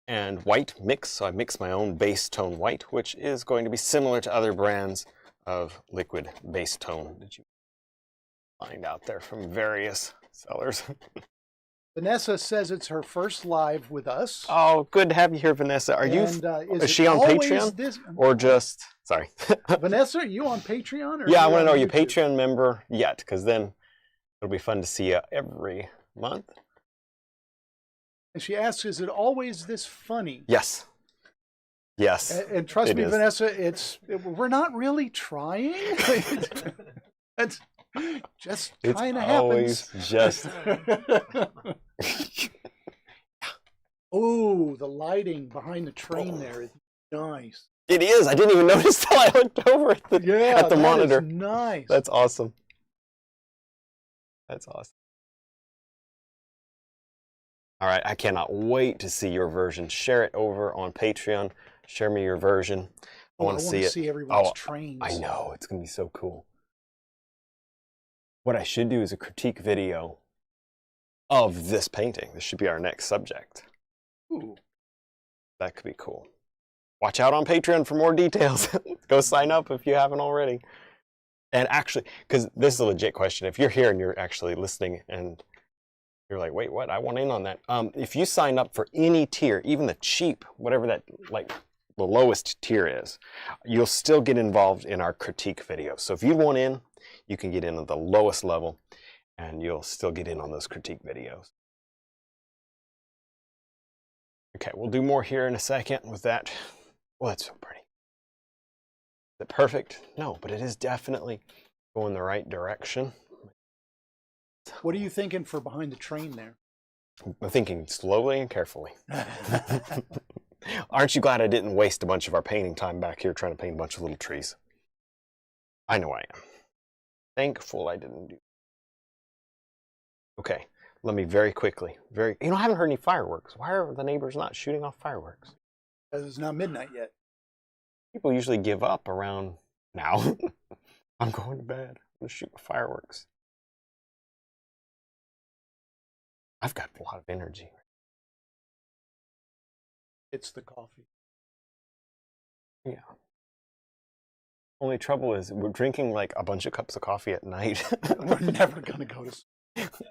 and white mix. So I mix my own base tone white, which is going to be similar to other brands of liquid base tone that you find out there from various sellers. Vanessa says it's her first live with us. Oh, good to have you here, Vanessa. Are you? Is she on Patreon or just? Sorry, Vanessa, are you on Patreon? Or yeah, I want to know, are you YouTube? Patreon member yet? Because then it'll be fun to see you every month. And she asks, "Is it always this funny?" Yes. Yes. And trust me, is. Vanessa, we're not really trying. It's just kind of happens. Always just. Oh, the lighting behind the train there is nice. It is. I didn't even notice till I looked over at the monitor. Is nice. That's awesome. That's awesome. All right, I cannot wait to see your version. Share it over on Patreon. Share me your version. I want to see it. See everyone's trains. I know, it's going to be so cool. What I should do is a critique video of this painting. This should be our next subject. Ooh. That could be cool. Watch out on Patreon for more details. Go sign up if you haven't already. And actually, because this is a legit question. If you're here and you're actually listening and you're like, wait, what? I want in on that. If you sign up for any tier, even the cheap, whatever that, like the lowest tier is, you'll still get involved in our critique videos. So if you want in, you can get in at the lowest level and you'll still get in on those critique videos. Okay, we'll do more here in a second with that. Well, that's so pretty. Is it perfect? No, but it is definitely going the right direction. What are you thinking for behind the train there? I'm thinking slowly and carefully. Aren't you glad I didn't waste a bunch of our painting time back here trying to paint a bunch of little trees? I know I am. Thankful I didn't do. Okay, let me very quickly, I haven't heard any fireworks. Why are the neighbors not shooting off fireworks? Because it's not midnight yet. People usually give up around now. I'm going to bed. I'm going to shoot my fireworks. I've got a lot of energy. It's the coffee. Yeah. Only trouble is we're drinking like a bunch of cups of coffee at night. We're never going to go to sleep. It's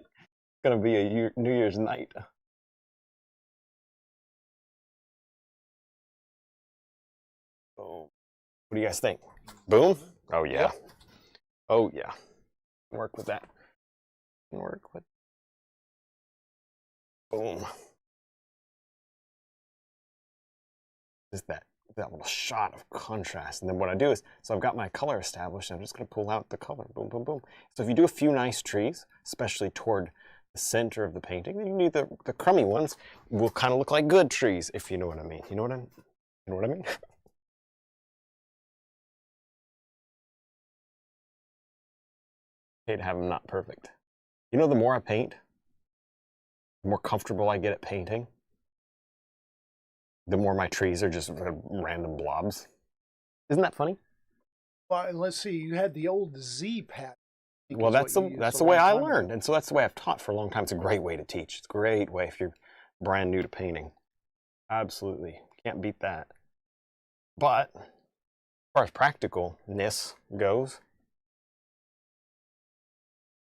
going to be a New Year's night. So, what do you guys think? Boom? Oh, yeah. Yeah. Oh, yeah. Work with that. Work with. Boom. Just that little shot of contrast. And then what I do is, so I've got my color established, and I'm just going to pull out the color. Boom, boom, boom. So if you do a few nice trees, especially toward the center of the painting, then you need the crummy ones will kind of look like good trees, if you know what I mean. You know what I mean? Okay, to have them not perfect. You know, the more I paint, the more comfortable I get at painting, the more my trees are just random blobs. Isn't that funny? Well, let's see. You had the old Z pattern. Well, that's the way I learned, and so that's the way I've taught for a long time. It's a great way to teach. It's a great way if you're brand new to painting. Absolutely, can't beat that. But as far as practicalness goes,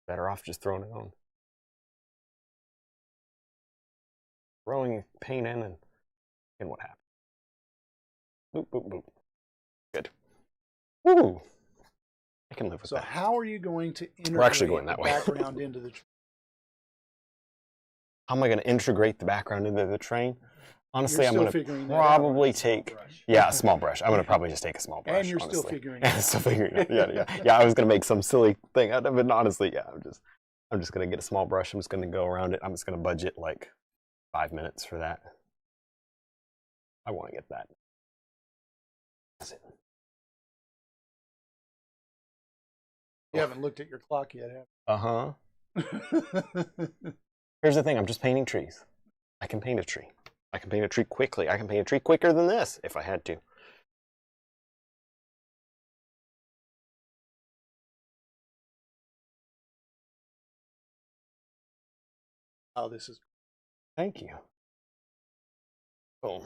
better off just throwing it on. Throwing paint in and what happens. Boop, boop, boop. Good. Ooh, I can live with So that. how are you going to integrate actually going that the way. background into the tree? How am I going to integrate the background into the train? Honestly, You're I'm still going to figuring that probably out. take, yeah, a small brush. I'm going to probably just take a small brush. And you're honestly. still figuring Yeah, it still out. figuring it out. Yeah. I was going to make some silly thing out of it, and honestly, yeah, I'm just going to get a small brush. I'm just going to go around it. I'm just going to budget like 5 minutes for that. I want to get that. That's it. You haven't looked at your clock yet, have Uh-huh. you? Here's the thing. I'm just painting trees. I can paint a tree. I can paint a tree quickly. I can paint a tree quicker than this if I had to. Oh, this is... Thank you. Boom.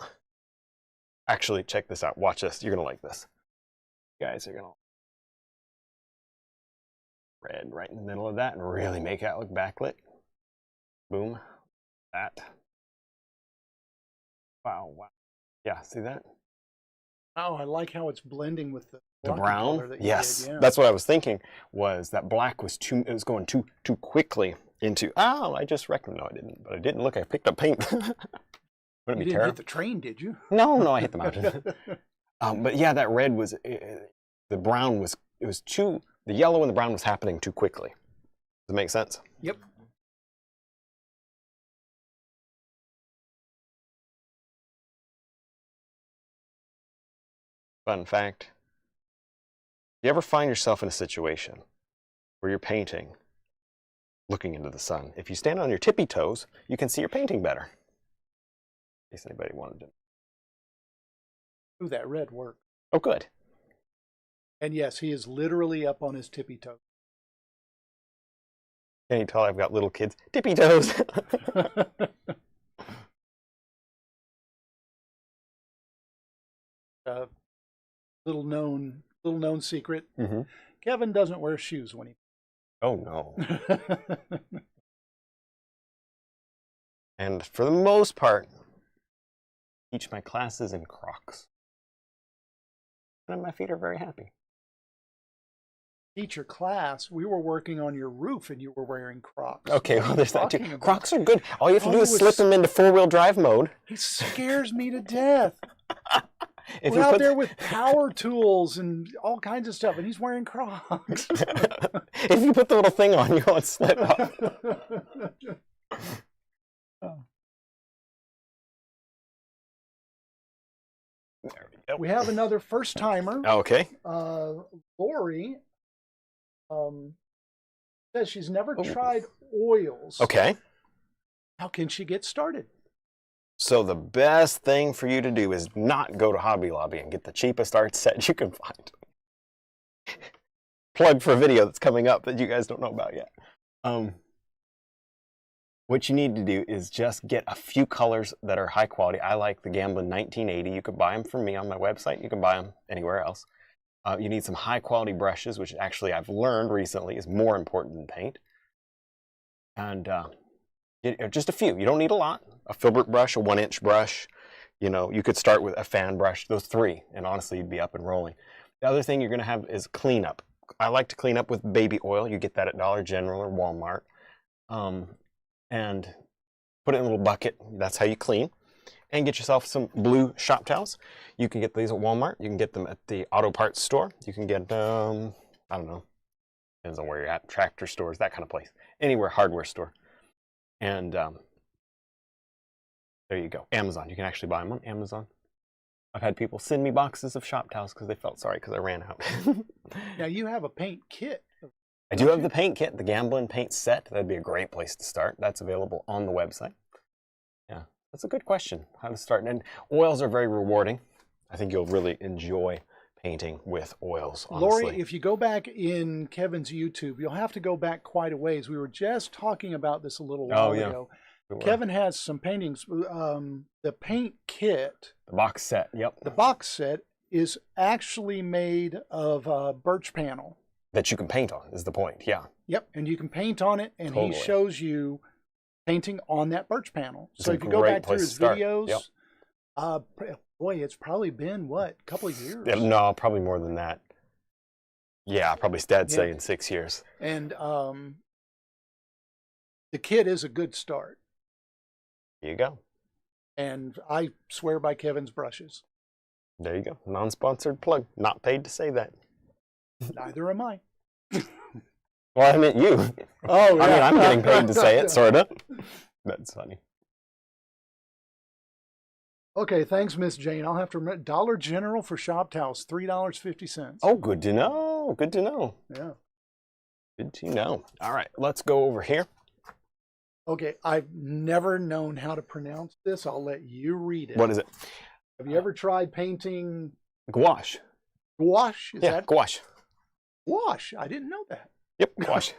Actually, check this out. Watch this. You're going to like this. You guys are going to red right in the middle of that and really make that look backlit. Boom. That. Wow. Yeah, see that? Oh, I like how it's blending with the The blocky brown? color that you Yes. did, yeah. That's what I was thinking, was that black was it was going too quickly into, I just reckoned, no I didn't, but I didn't look, I picked up paint. Wouldn't You it be didn't terrible? hit the train, did you? No, I hit the mountain. But yeah, that red was, the brown was, the yellow and the brown was happening too quickly. Does it make sense? Yep. Fun fact. You ever find yourself in a situation where you're painting, looking into the sun? If you stand on your tippy toes, you can see your painting better. In case anybody wanted to. Ooh, that red worked. Oh, good. And yes, he is literally up on his tippy toe. Can you tell I've got little kids? Tippy toes. Little known secret. Mm-hmm. Kevin doesn't wear shoes when he... Oh, no. And for the most part, I teach my classes in Crocs. And my feet are very happy. Teacher class, we were working on your roof and you were wearing Crocs. Okay, well, there's that Talking too. about- Crocs are good. All you have to do Oh, is it slip was- them into four-wheel drive mode. He scares me to death. If We're you out put there with power tools and all kinds of stuff, and he's wearing Crocs. if you put the little thing on, you won't slip up. There we go. We have another first timer. Okay. Lori says she's never Ooh. tried oils. Okay. How can she get started? So the best thing for you to do is not go to Hobby Lobby and get the cheapest art set you can find. Plug for a video that's coming up that you guys don't know about yet. What you need to do is just get a few colors that are high quality. I like the Gamblin 1980. You could buy them from me on my website. You can buy them anywhere else. You need some high quality brushes, which actually I've learned recently is more important than paint. And just a few. You don't need a lot. A filbert brush, a 1-inch brush. You know, you could start with a fan brush, those 3, and honestly, you'd be up and rolling. The other thing you're going to have is cleanup. I like to clean up with baby oil. You get that at Dollar General or Walmart. And put it in a little bucket. That's how you clean. And get yourself some blue shop towels. You can get these at Walmart. You can get them at the auto parts store. You can get, I don't know, depends on where you're at, tractor stores, that kind of place. Anywhere, hardware store. And there you go. Amazon. You can actually buy them on Amazon. I've had people send me boxes of shop towels because they felt sorry because I ran out. Now you have a paint kit. I do have the paint kit, the Gamblin paint set. That'd be a great place to start. That's available on the website. Yeah, that's a good question, how to start. And oils are very rewarding. I think you'll really enjoy painting with oils, honestly. Lori, if you go back in Kevin's YouTube, you'll have to go back quite a ways. We were just talking about this a little while ago. Kevin has some paintings. The paint kit, the box set, yep. The box set is actually made of birch panel. That you can paint on is the point, yeah. Yep, and you can paint on it, and Totally. he shows you painting on that birch panel. It's So a if you go great back through place his to start. videos, Yep. boy, it's probably been, what, a couple of years? Yeah, no, probably more than that. Yeah, probably Dad's Yeah. saying 6 years. And the kit is a good start. There you go. And I swear by Kevin's brushes. There you go. Non-sponsored plug. Not paid to say that. Neither am I. Well, I meant you. Oh, yeah. I mean, I'm getting paid to say it, sort of. That's funny. Okay, thanks, Miss Jane. I'll have to remember. Dollar General for shop towels, $3.50. Oh, good to know. Good to know. Yeah. Good to know. All right, let's go over here. Okay, I've never known how to pronounce this. I'll let you read it. What is it? Have you ever tried painting Gouache. gouache? Is that gouache. gouache? I didn't know that. Yep, gouache.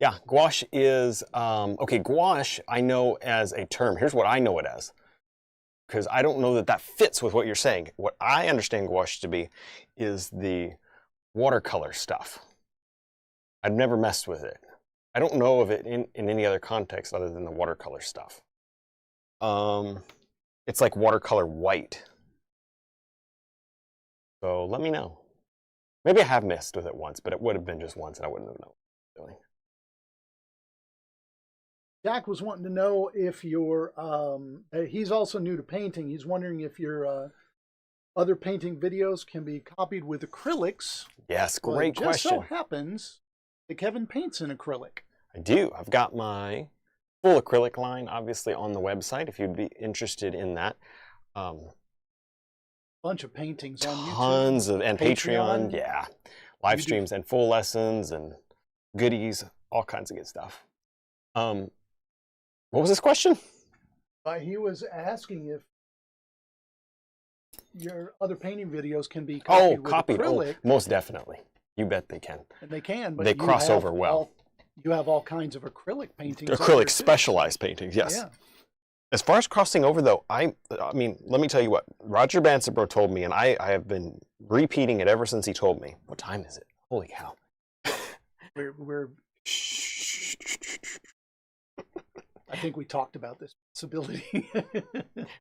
Yeah, gouache is, okay, gouache I know as a term. Here's what I know it as, because I don't know that that fits with what you're saying. What I understand gouache to be is the watercolor stuff. I've never messed with it. I don't know of it in any other context other than the watercolor stuff. It's like watercolor white. So let me know. Maybe I have messed with it once, but it would have been just once and I wouldn't have known. Really. Jack was wanting to know if your, he's also new to painting. He's wondering if your other painting videos can be copied with acrylics. Yes, great Well, it just so question. happens that Kevin paints in acrylic. I do. I've got my full acrylic line, obviously, on the website if you'd be interested in that. Bunch of paintings on YouTube. Tons of, and Patreon, Patreon. yeah. Live streams and full lessons and goodies, all kinds of good stuff. What was this question? He was asking if your other painting videos can be Oh, copied with acrylic. Oh, most definitely. You bet they can. And they can, but They you cross have over well. You have all kinds of acrylic paintings. Acrylic specialized paintings, yes. Yeah. As far as crossing over, though, I mean, let me tell you what. Roger Bansebro told me, and I have been repeating it ever since he told me. What time is it? Holy cow. We're I think we talked about this possibility.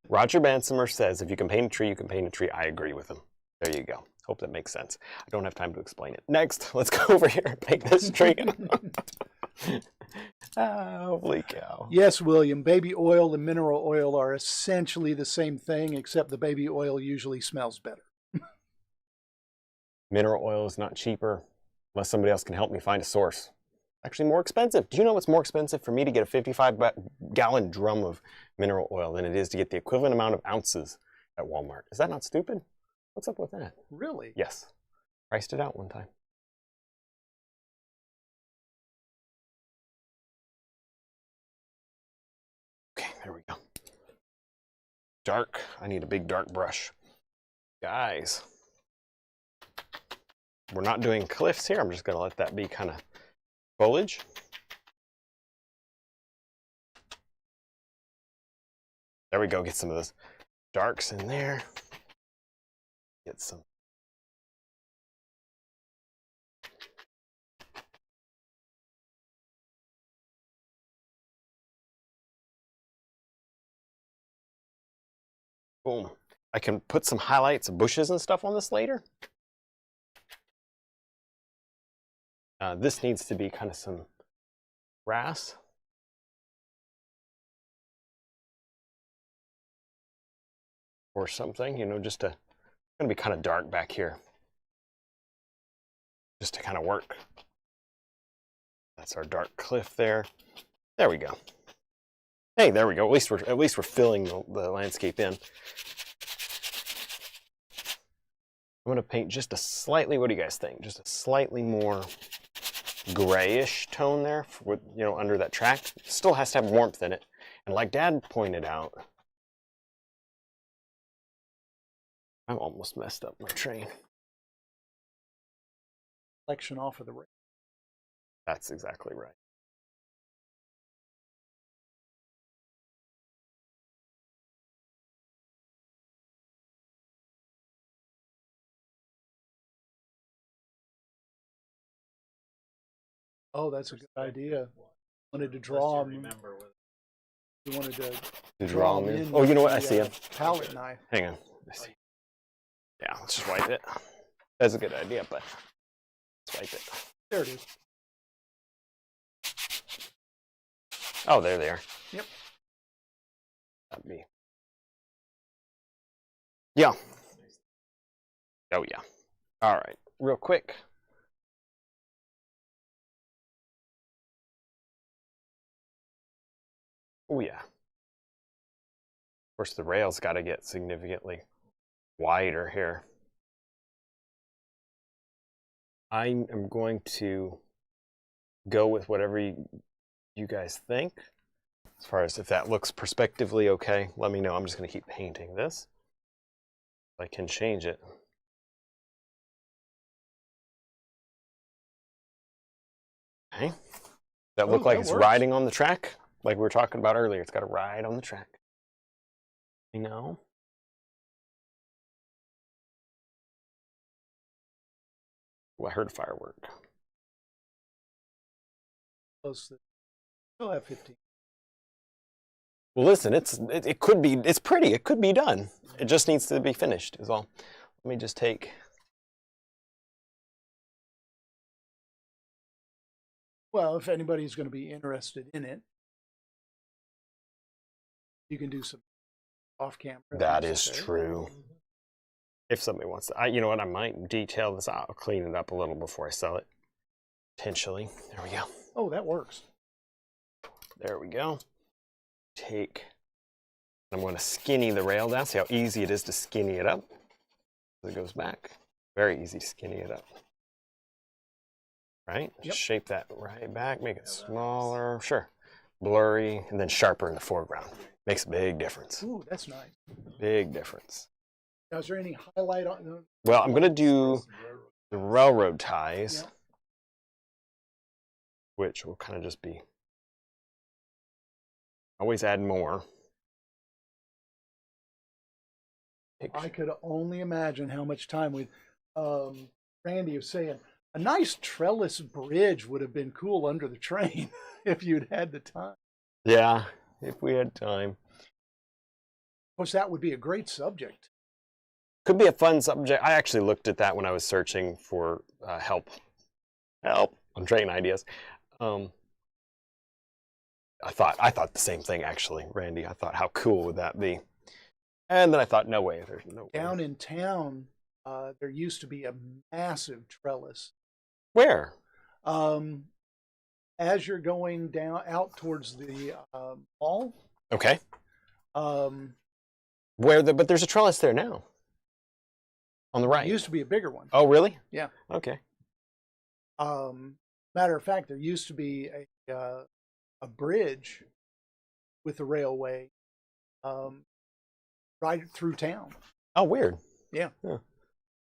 Roger Bansebro says, if you can paint a tree, you can paint a tree. I agree with him. There you go. Hope that makes sense. I don't have time to explain it. Next, let's go over here and paint this tree. Holy cow. Yes, William, baby oil and mineral oil are essentially the same thing, except the baby oil usually smells better. Mineral oil is not cheaper unless somebody else can help me find a source. Actually more expensive. Do you know what's more expensive for me to get a 55-gallon drum of mineral oil than it is to get the equivalent amount of ounces at Walmart? Is that not stupid? What's up with that? Really? Yes. Priced it out one time. Okay, there we go. Dark. I need a big dark brush. Guys, we're not doing cliffs here. I'm just going to let that be kind of foliage. There we go. Get some of those darks in there. Get some. Boom. I can put some highlights of bushes and stuff on this later. This needs to be kind of some grass. Or something, you know, just to, it's gonna be kind of dark back here. Just to kind of work. That's our dark cliff there. There we go. Hey, there we go. At least we're filling the landscape in. I'm gonna paint just a slightly, what do you guys think? Just a slightly more grayish tone there, for, you know, under that track. Still has to have warmth in it. And like Dad pointed out, I've almost messed up my train. Reflection off of the rain. That's exactly right. Oh, that's a good idea. Wanted to draw them. You wanted to draw them in. Oh, you know what? I see him. Palette knife. Hang on. I see. Yeah, let's just wipe it. That's a good idea, but Swipe it. There it is. Oh, there they are. Yep. That'd be. Yeah. Oh, yeah. All right. Real quick. Oh, yeah. Of course, the rail's got to get significantly wider here. I am going to go with whatever you guys think. As far as if that looks perspectively okay, let me know. I'm just going to keep painting this. I can change it. Okay. Does that look like it's riding on the track? Like we were talking about earlier. It's got to ride on the track. You know? Oh, I heard a firework. Close. Still have 15. Well, listen, it could be, it's pretty. It could be done. It just needs to be finished is all. Let me just take. Well, if anybody's going to be interested in it, you can do some off camera. That is true. If somebody wants to, you know what, I might detail this out, clean it up a little before I sell it. Potentially. There we go. Oh, that works. There we go. I'm going to skinny the rail down. See how easy it is to skinny it up as it goes back. Very easy to skinny it up. Right? Yep. Shape that right back, make it smaller. Sure. Blurry, and then sharper in the foreground. Makes a big difference. Ooh, that's nice. Big difference. Now, is there any highlight on the... Well, I'm going to do the railroad ties, Yep. which will kind of just be, always add more. I could only imagine how much time we... Randy was saying, a nice trellis bridge would have been cool under the train if you'd had the time. Yeah, if we had time. Of course, that would be a great subject. Could be a fun subject. I actually looked at that when I was searching for help on train ideas. I thought the same thing actually, Randy. I thought, how cool would that be? And then I thought, no way. There's no way. Down in town, there used to be a massive trellis. Where? As you're going down out towards the mall. Okay. But there's a trellis there now. On the right. It used to be a bigger one. Oh, really? Yeah. Okay. Matter of fact, there used to be a bridge with the railway right through town. Oh, weird. Yeah.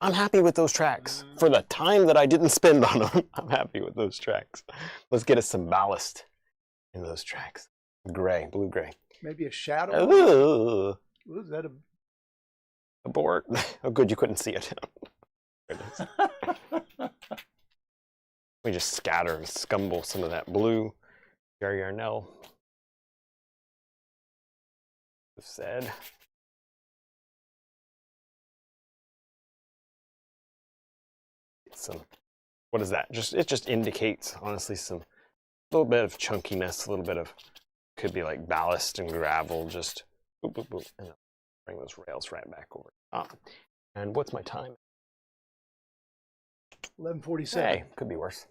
I'm happy with those tracks. For the time that I didn't spend on them, I'm happy with those tracks. Let's get us some ballast in those tracks. Gray, blue-gray. Maybe a shadow. Ooh. Ooh, is that a... Abort. Oh, good, you couldn't see it. There it is. We just scatter and scumble some of that blue. Gary Yarnell said. What is that? It just indicates, honestly, a little bit of chunkiness, a little bit of, could be like ballast and gravel, just boop, boop, boop, and bring those rails right back over top. And what's my time? 11:47. Hey, could be worse.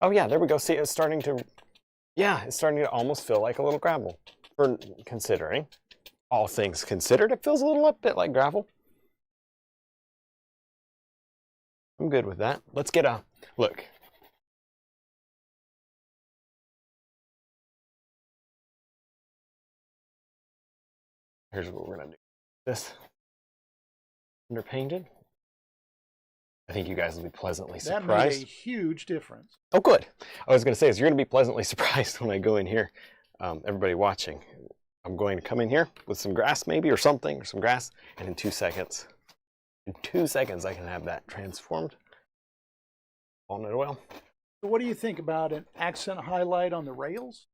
Oh yeah, there we go. See, it's starting to almost feel like a little gravel. For considering, all things considered, it feels a bit like gravel. I'm good with that. Let's get a look. Here's what we're gonna do. This underpainted. I think you guys will be pleasantly surprised. That made a huge difference. Oh, good. I was going to say, you're going to be pleasantly surprised when I go in here. Everybody watching, I'm going to come in here with some grass maybe or something, or some grass, and in 2 seconds, I can have that transformed. Walnut oil. So what do you think about an accent highlight on the rails?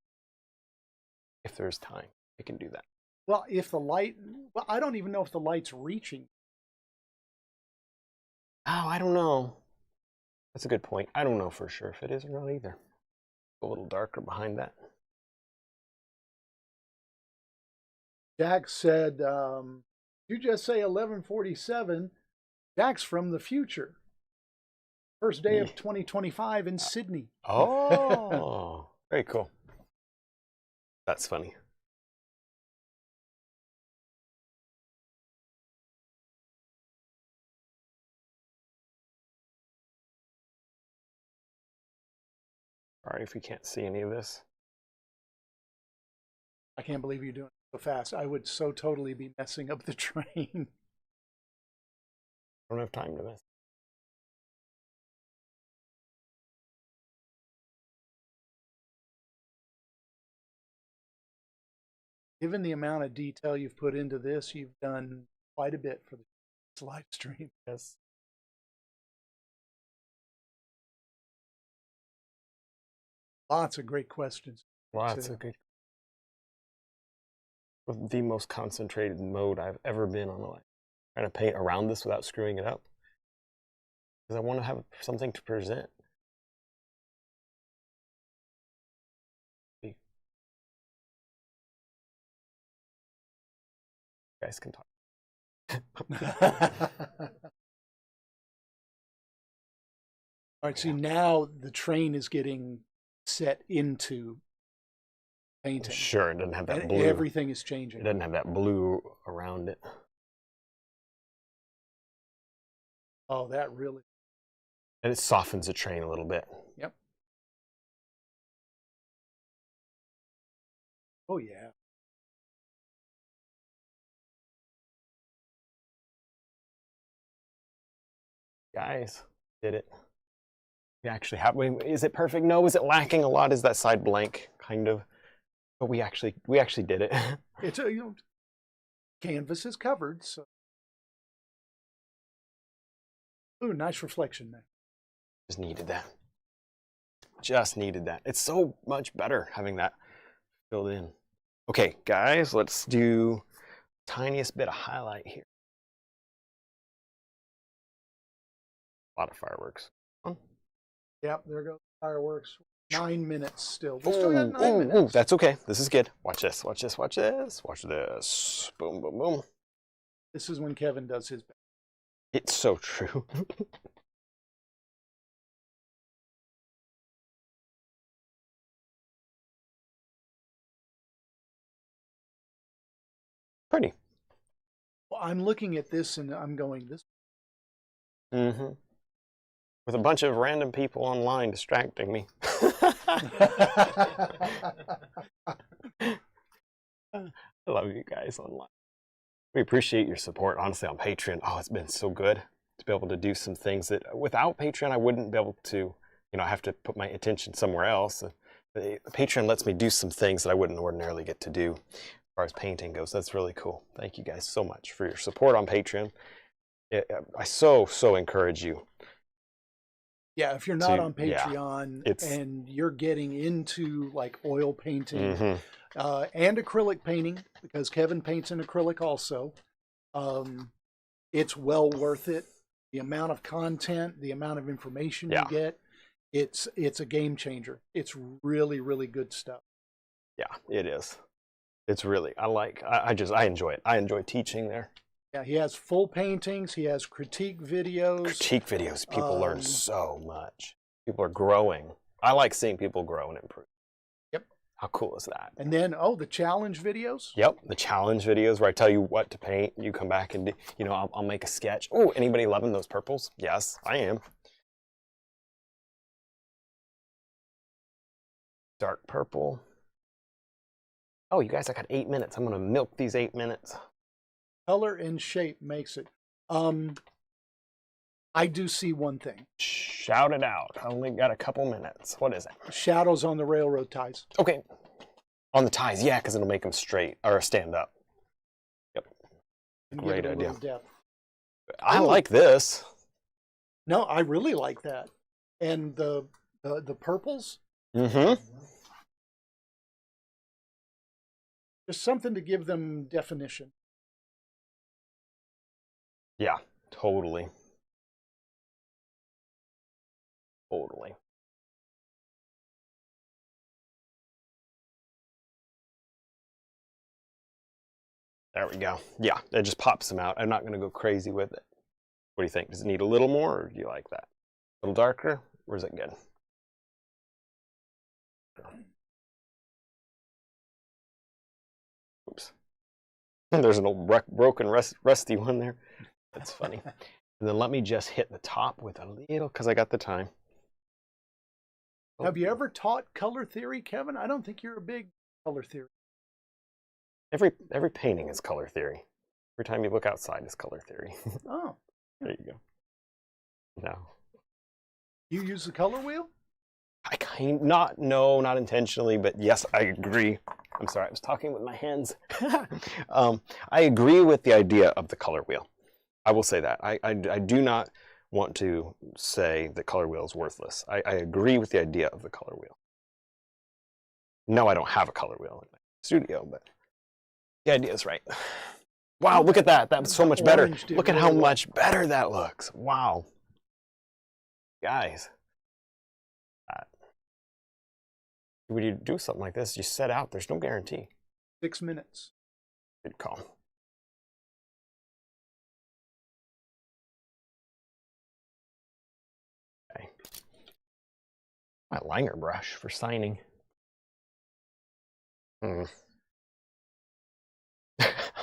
If there's time, I can do that. Well, if the light, well, I don't even know if the light's reaching. Oh, I don't know. That's a good point. I don't know for sure if it is or not either. A little darker behind that. Jack said, you just say 11:47. Jack's from the future. First day of 2025 in Sydney. Oh, very cool. That's funny. Sorry if you can't see any of this. I can't believe you're doing it so fast. I would so totally be messing up the train. I don't have time to miss. Given the amount of detail you've put into this, you've done quite a bit for this live stream. Yes. Lots of great questions. Lots of good. With the most concentrated mode I've ever been on. Like trying to paint around this without screwing it up. Because I want to have something to present. You guys can talk. All right, see now the train is getting set into painting. Sure, it doesn't have that And blue. everything is It changing. doesn't have that blue around it. Oh, that really. And it softens the train a little bit. Yep. Oh, yeah. Guys, did it. We actually have. Is it perfect? No. Is it lacking a lot? Is that side blank? Kind of. But we actually did it. It's a, canvas is covered, so. Ooh, nice reflection there. Just needed that. Just needed that. It's so much better having that filled in. Okay, guys, let's do tiniest bit of highlight here. A lot of fireworks. Yep, there goes fireworks. 9 minutes still. We still got 9 Ooh, minutes. that's okay. This is good. Watch this, watch this, watch this, watch this. Boom, boom, boom. This is when Kevin does his best. It's so true. Pretty. Well, I'm looking at this and I'm going, this. Mm-hmm. With a bunch of random people online distracting me. I love you guys online. We appreciate your support, honestly, on Patreon. Oh, it's been so good to be able to do some things that without Patreon, I wouldn't be able to, I have to put my attention somewhere else. Patreon lets me do some things that I wouldn't ordinarily get to do as far as painting goes. That's really cool. Thank you guys so much for your support on Patreon. I so encourage you. Yeah, if you're not on Patreon it's, and you're getting into like oil painting mm-hmm. And acrylic painting, because Kevin paints in acrylic also, it's well worth it. The amount of content, the amount of information you get, it's a game changer. It's really, really good stuff. Yeah, it is. It's really, I enjoy it. I enjoy teaching there. Yeah, he has full paintings. He has critique videos. Critique videos. People learn so much. People are growing. I like seeing people grow and improve. Yep. How cool is that? And then, the challenge videos. Yep, the challenge videos where I tell you what to paint. You come back and, I'll make a sketch. Oh, anybody loving those purples? Yes, I am. Dark purple. Oh, you guys, I got 8 minutes. I'm going to milk these 8 minutes. Color and shape makes it. I do see one thing. Shout it out. I only got a couple minutes. What is it? Shadows on the railroad ties. Okay. On the ties, yeah, because it'll make them straight or stand up. Yep. Great idea. I like this. No, I really like that. And the purples. Mm-hmm. Just something to give them definition. Yeah, totally. Totally. There we go. Yeah, it just pops them out. I'm not going to go crazy with it. What do you think? Does it need a little more, or do you like that? A little darker, or is it good? Oops. There's an old broken, rusty one there. That's funny. And then let me just hit the top with a little, because I got the time. Have you ever taught color theory, Kevin? I don't think you're a big color theory. Every painting is color theory. Every time you look outside is color theory. Oh. There you go. No. You use the color wheel? Not intentionally, but yes, I agree. I'm sorry, I was talking with my hands. I agree with the idea of the color wheel. I will say that. I do not want to say the color wheel is worthless. I agree with the idea of the color wheel. No, I don't have a color wheel in my studio, but the idea is right. Wow, look at that. That was so much better. Look at how much better that looks. Wow. Guys. When you do something like this, you set out, there's no guarantee. 6 minutes. Good call. Okay. My liner brush for signing. I'll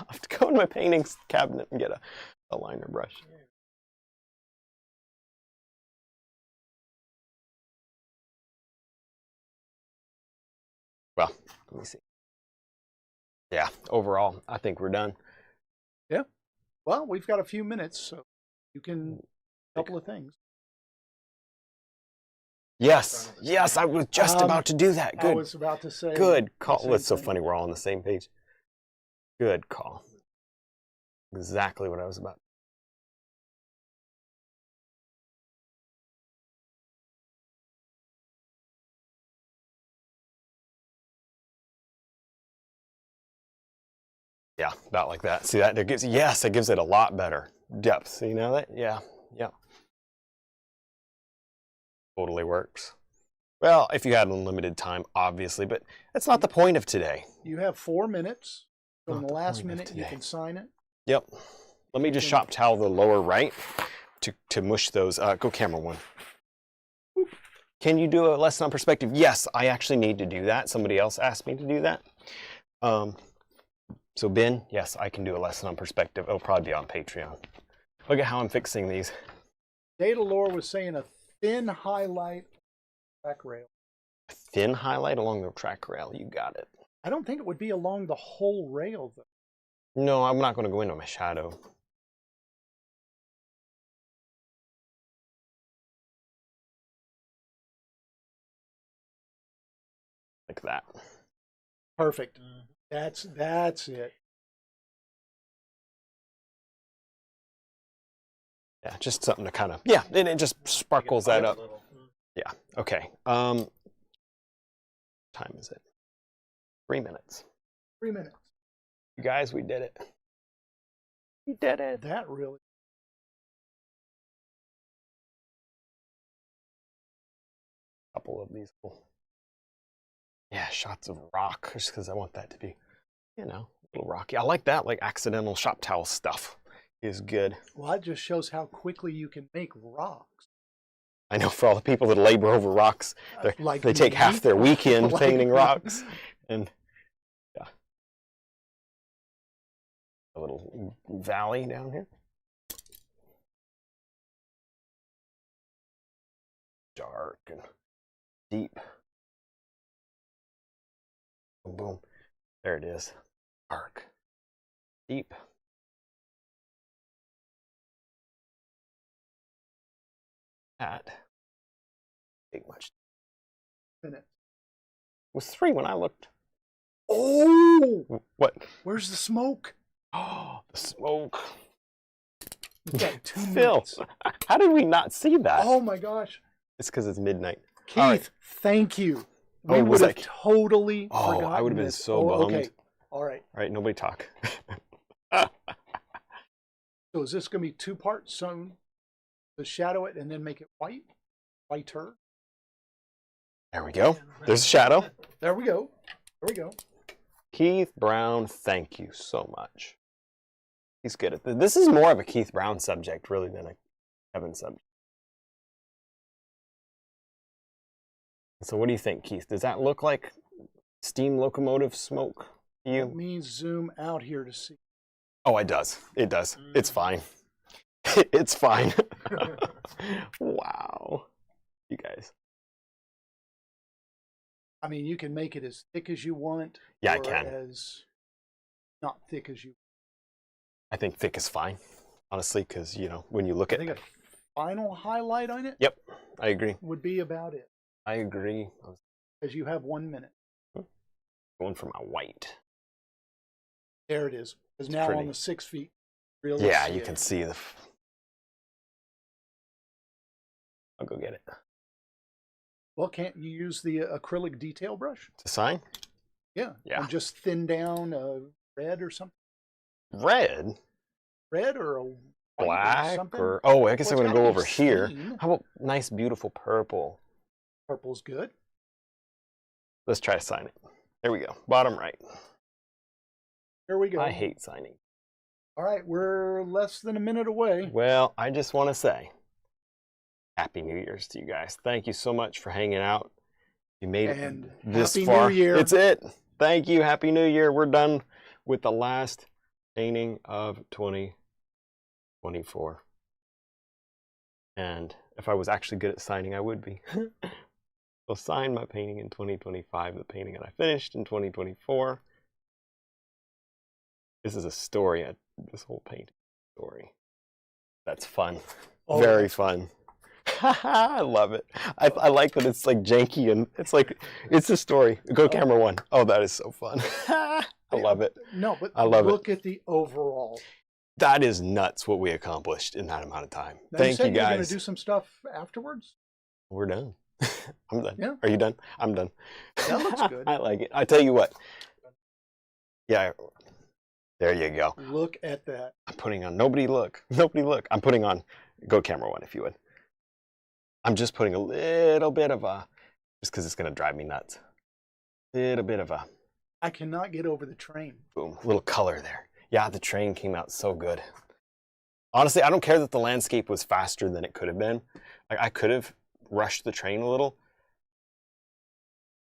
have to go in my paintings cabinet and get a liner brush. Well, let me see. Yeah, overall, I think we're done. Yeah. Well, we've got a few minutes, so you can a couple of things. Yes, I was just about to do that. Good. I was about to say. Good call. Well, it's so funny. We're all on the same page. Good call. Exactly what I was about. Yeah, about like that. See that? It gives it a lot better depth. You know that? Yeah. Totally works. Well, if you had unlimited time, obviously, but that's not the point of today. You have 4 minutes. So in the last minute, you can sign it. Yep. Let me just shop towel the lower right to mush those. Go camera one. Can you do a lesson on perspective? Yes, I actually need to do that. Somebody else asked me to do that. So Ben, yes, I can do a lesson on perspective. It'll probably be on Patreon. Look at how I'm fixing these. Data Lore was saying a thin highlight track rail. A thin highlight along the track rail. You got it. I don't think it would be along the whole rail, though. No, I'm not going to go into my shadow. Like that. Perfect. That's it. Yeah, just something to kind of, yeah, and it just sparkles that up. Yeah, okay. Time is it? 3 minutes. 3 minutes. You guys, we did it. We did it. That really. Couple of these little, yeah, shots of rock, just because I want that to be, you know, a little rocky. I like that, like accidental shop towel stuff is good. Well, that just shows how quickly you can make rocks. I know for all the people that labor over rocks, they take half their weekend painting rocks. And yeah. A little valley down here. Dark and deep. Boom, boom. There it is. Dark. Deep. That. Big much. Minute. It was 3 when I looked. Oh! What? Where's the smoke? Oh, the smoke. We've got 2 Phil, minutes. how did we not see that? Oh my gosh. It's because it's midnight. Keith, thank you. We would have totally forgotten. I would have been so bummed. Okay. All right. All right, nobody talk. So is this going to be two parts? So to shadow it and then make it white, whiter. There we go. There's a shadow. There we go. There we go. Keith Brown, thank you so much. He's good at this. This is more of a Keith Brown subject, really, than a Kevin subject. So what do you think, Keith? Does that look like steam locomotive smoke to you? Let me zoom out here to see. Oh, it does. It does. It's fine. It's fine. Wow. You guys. I mean, you can make it as thick as you want. Yeah, I or can. as not thick as you. I think thick is fine, honestly, because, you know, when you look I at... think a final highlight on it Yep, I agree. would be about it. I agree. Because you have 1 minute. Going for my white. There it is. Because now pretty. on the 6 feet, really Yeah, see you it. can see the... I'll go get it. Well, can't you use the acrylic detail brush? To sign? Yeah. Yeah. And just thin down red or something. Red? Red or a white Black? something. Or... Oh, I guess Well, I'm it's going to go gotta over be here. stained. How about nice, beautiful purple? Purple's good. Let's try to sign it. There we go. Bottom right. Here we go. I hate signing. All right, we're less than a minute away. Well, I just want to say Happy New Year's to you guys. Thank you so much for hanging out. You made And it this Happy far. New Year. It's it. Thank you. Happy New Year. We're done with the last painting of 2024. And if I was actually good at signing, I would be. I'll sign my painting in 2025, the painting that I finished in 2024. This is a story, this whole painting story. That's fun. Oh, Very fun. I love it. I like that it's like janky and it's like, it's a story. Go camera one. Oh, that is so fun. I love it. No, but I love look at the overall. That is nuts what we accomplished in that amount of time. Now, Thank you said you're going guys. to do some stuff afterwards? We're done. I'm done. Yeah. Are you done? I'm done. That looks good. I like it. I tell you what. Yeah. There you go. Look at that. I'm putting on, nobody look. Nobody look. I'm putting on, go camera one if you would. I'm just putting a little bit of a, just because it's going to drive me nuts. Little bit of a, I cannot get over the train. boom, little color there. Yeah, the train came out so good. Honestly, I don't care that the landscape was faster than it could have been. I could have rushed the train a little.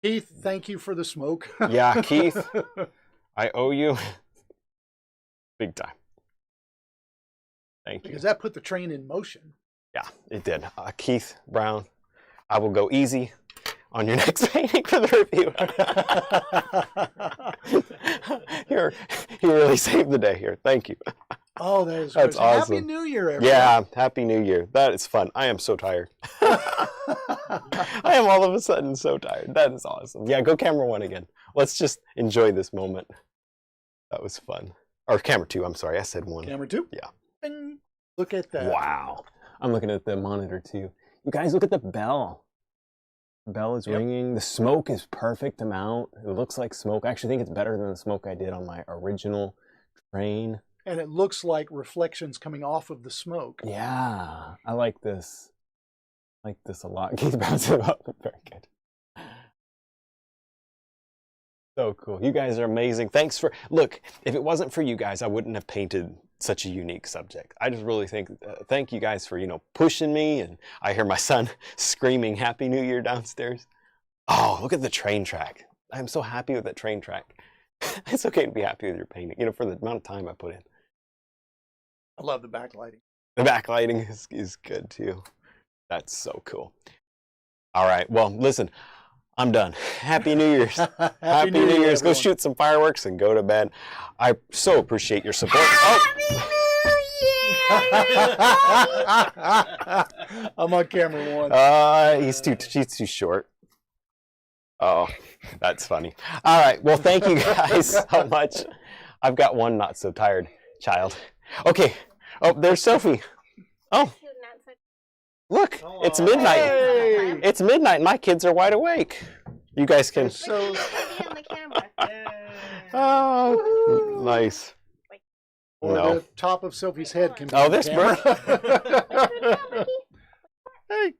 Keith, thank you for the smoke. Yeah, Keith, I owe you big time. Thank you. Because that put the train in motion. Yeah, it did. Keith Brown, I will go easy on your next painting for the review. Here, you really saved the day here. Thank you. Oh, that is That's good. awesome. Happy New Year, everyone. Yeah, Happy New Year. That is fun. I am so tired. I am all of a sudden so tired. That is awesome. Yeah, go camera one again. Let's just enjoy this moment. That was fun. Or camera two, I'm sorry. I said one. Camera two? Yeah. Bing. Look at that. Wow. I'm looking at the monitor too. You guys, look at the bell. The bell is ringing. The smoke is perfect amount. It looks like smoke. I actually think it's better than the smoke I did on my original train. And it looks like reflections coming off of the smoke. Yeah, I like this. I like this a lot. Keith Brown's about very good. So cool. You guys are amazing. Thanks for, look, if it wasn't for you guys, I wouldn't have painted such a unique subject. I just really think, thank you guys for, pushing me. And I hear my son screaming Happy New Year downstairs. Oh, look at the train track. I'm so happy with that train track. It's okay to be happy with your painting, for the amount of time I put in. I love the backlighting. The backlighting is good too. That's so cool. All right, well, listen, I'm done. Happy New Year's. Happy New Year's. Go everyone. shoot some fireworks and go to bed. I so appreciate your support. I'm on camera one. She's too short. Oh, that's funny. All right, well, thank you guys so much. I've got one not so tired child. Okay. Oh, there's Sophie. Oh, look, it's midnight. Hey! It's midnight. My kids are wide awake. You guys can. So, Oh, Nice. or No. the top of Sophie's head can be Oh, on this camera. Hey.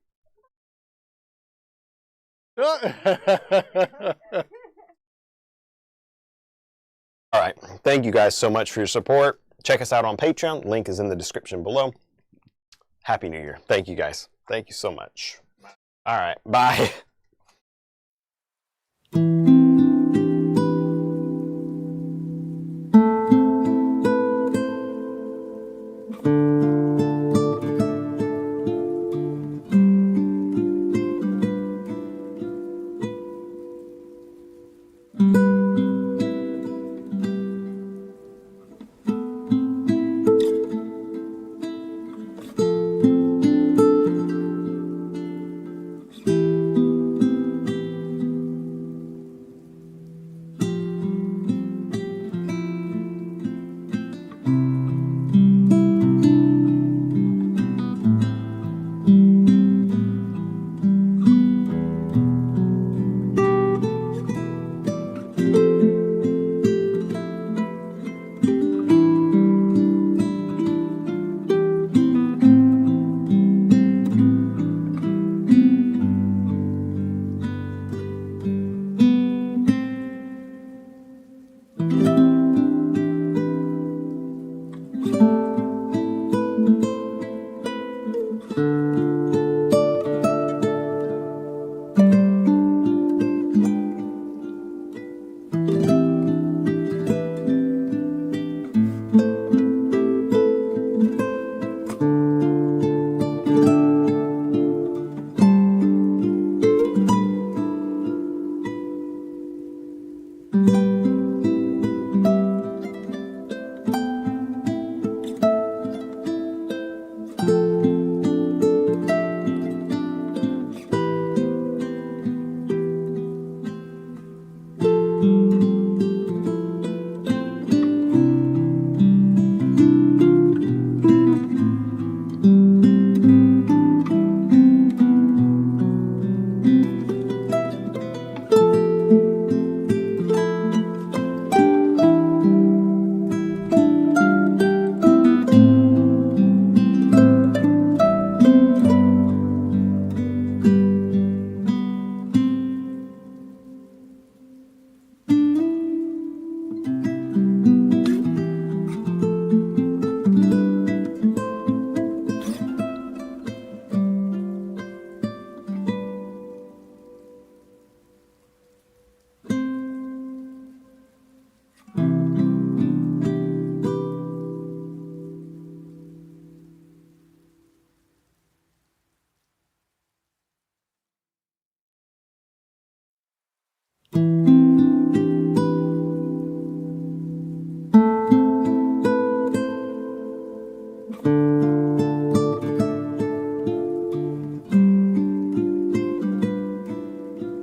All right. Thank you guys so much for your support. Check us out on Patreon. Link is in the description below. Happy New Year. Thank you guys. Thank you so much. All right. Bye.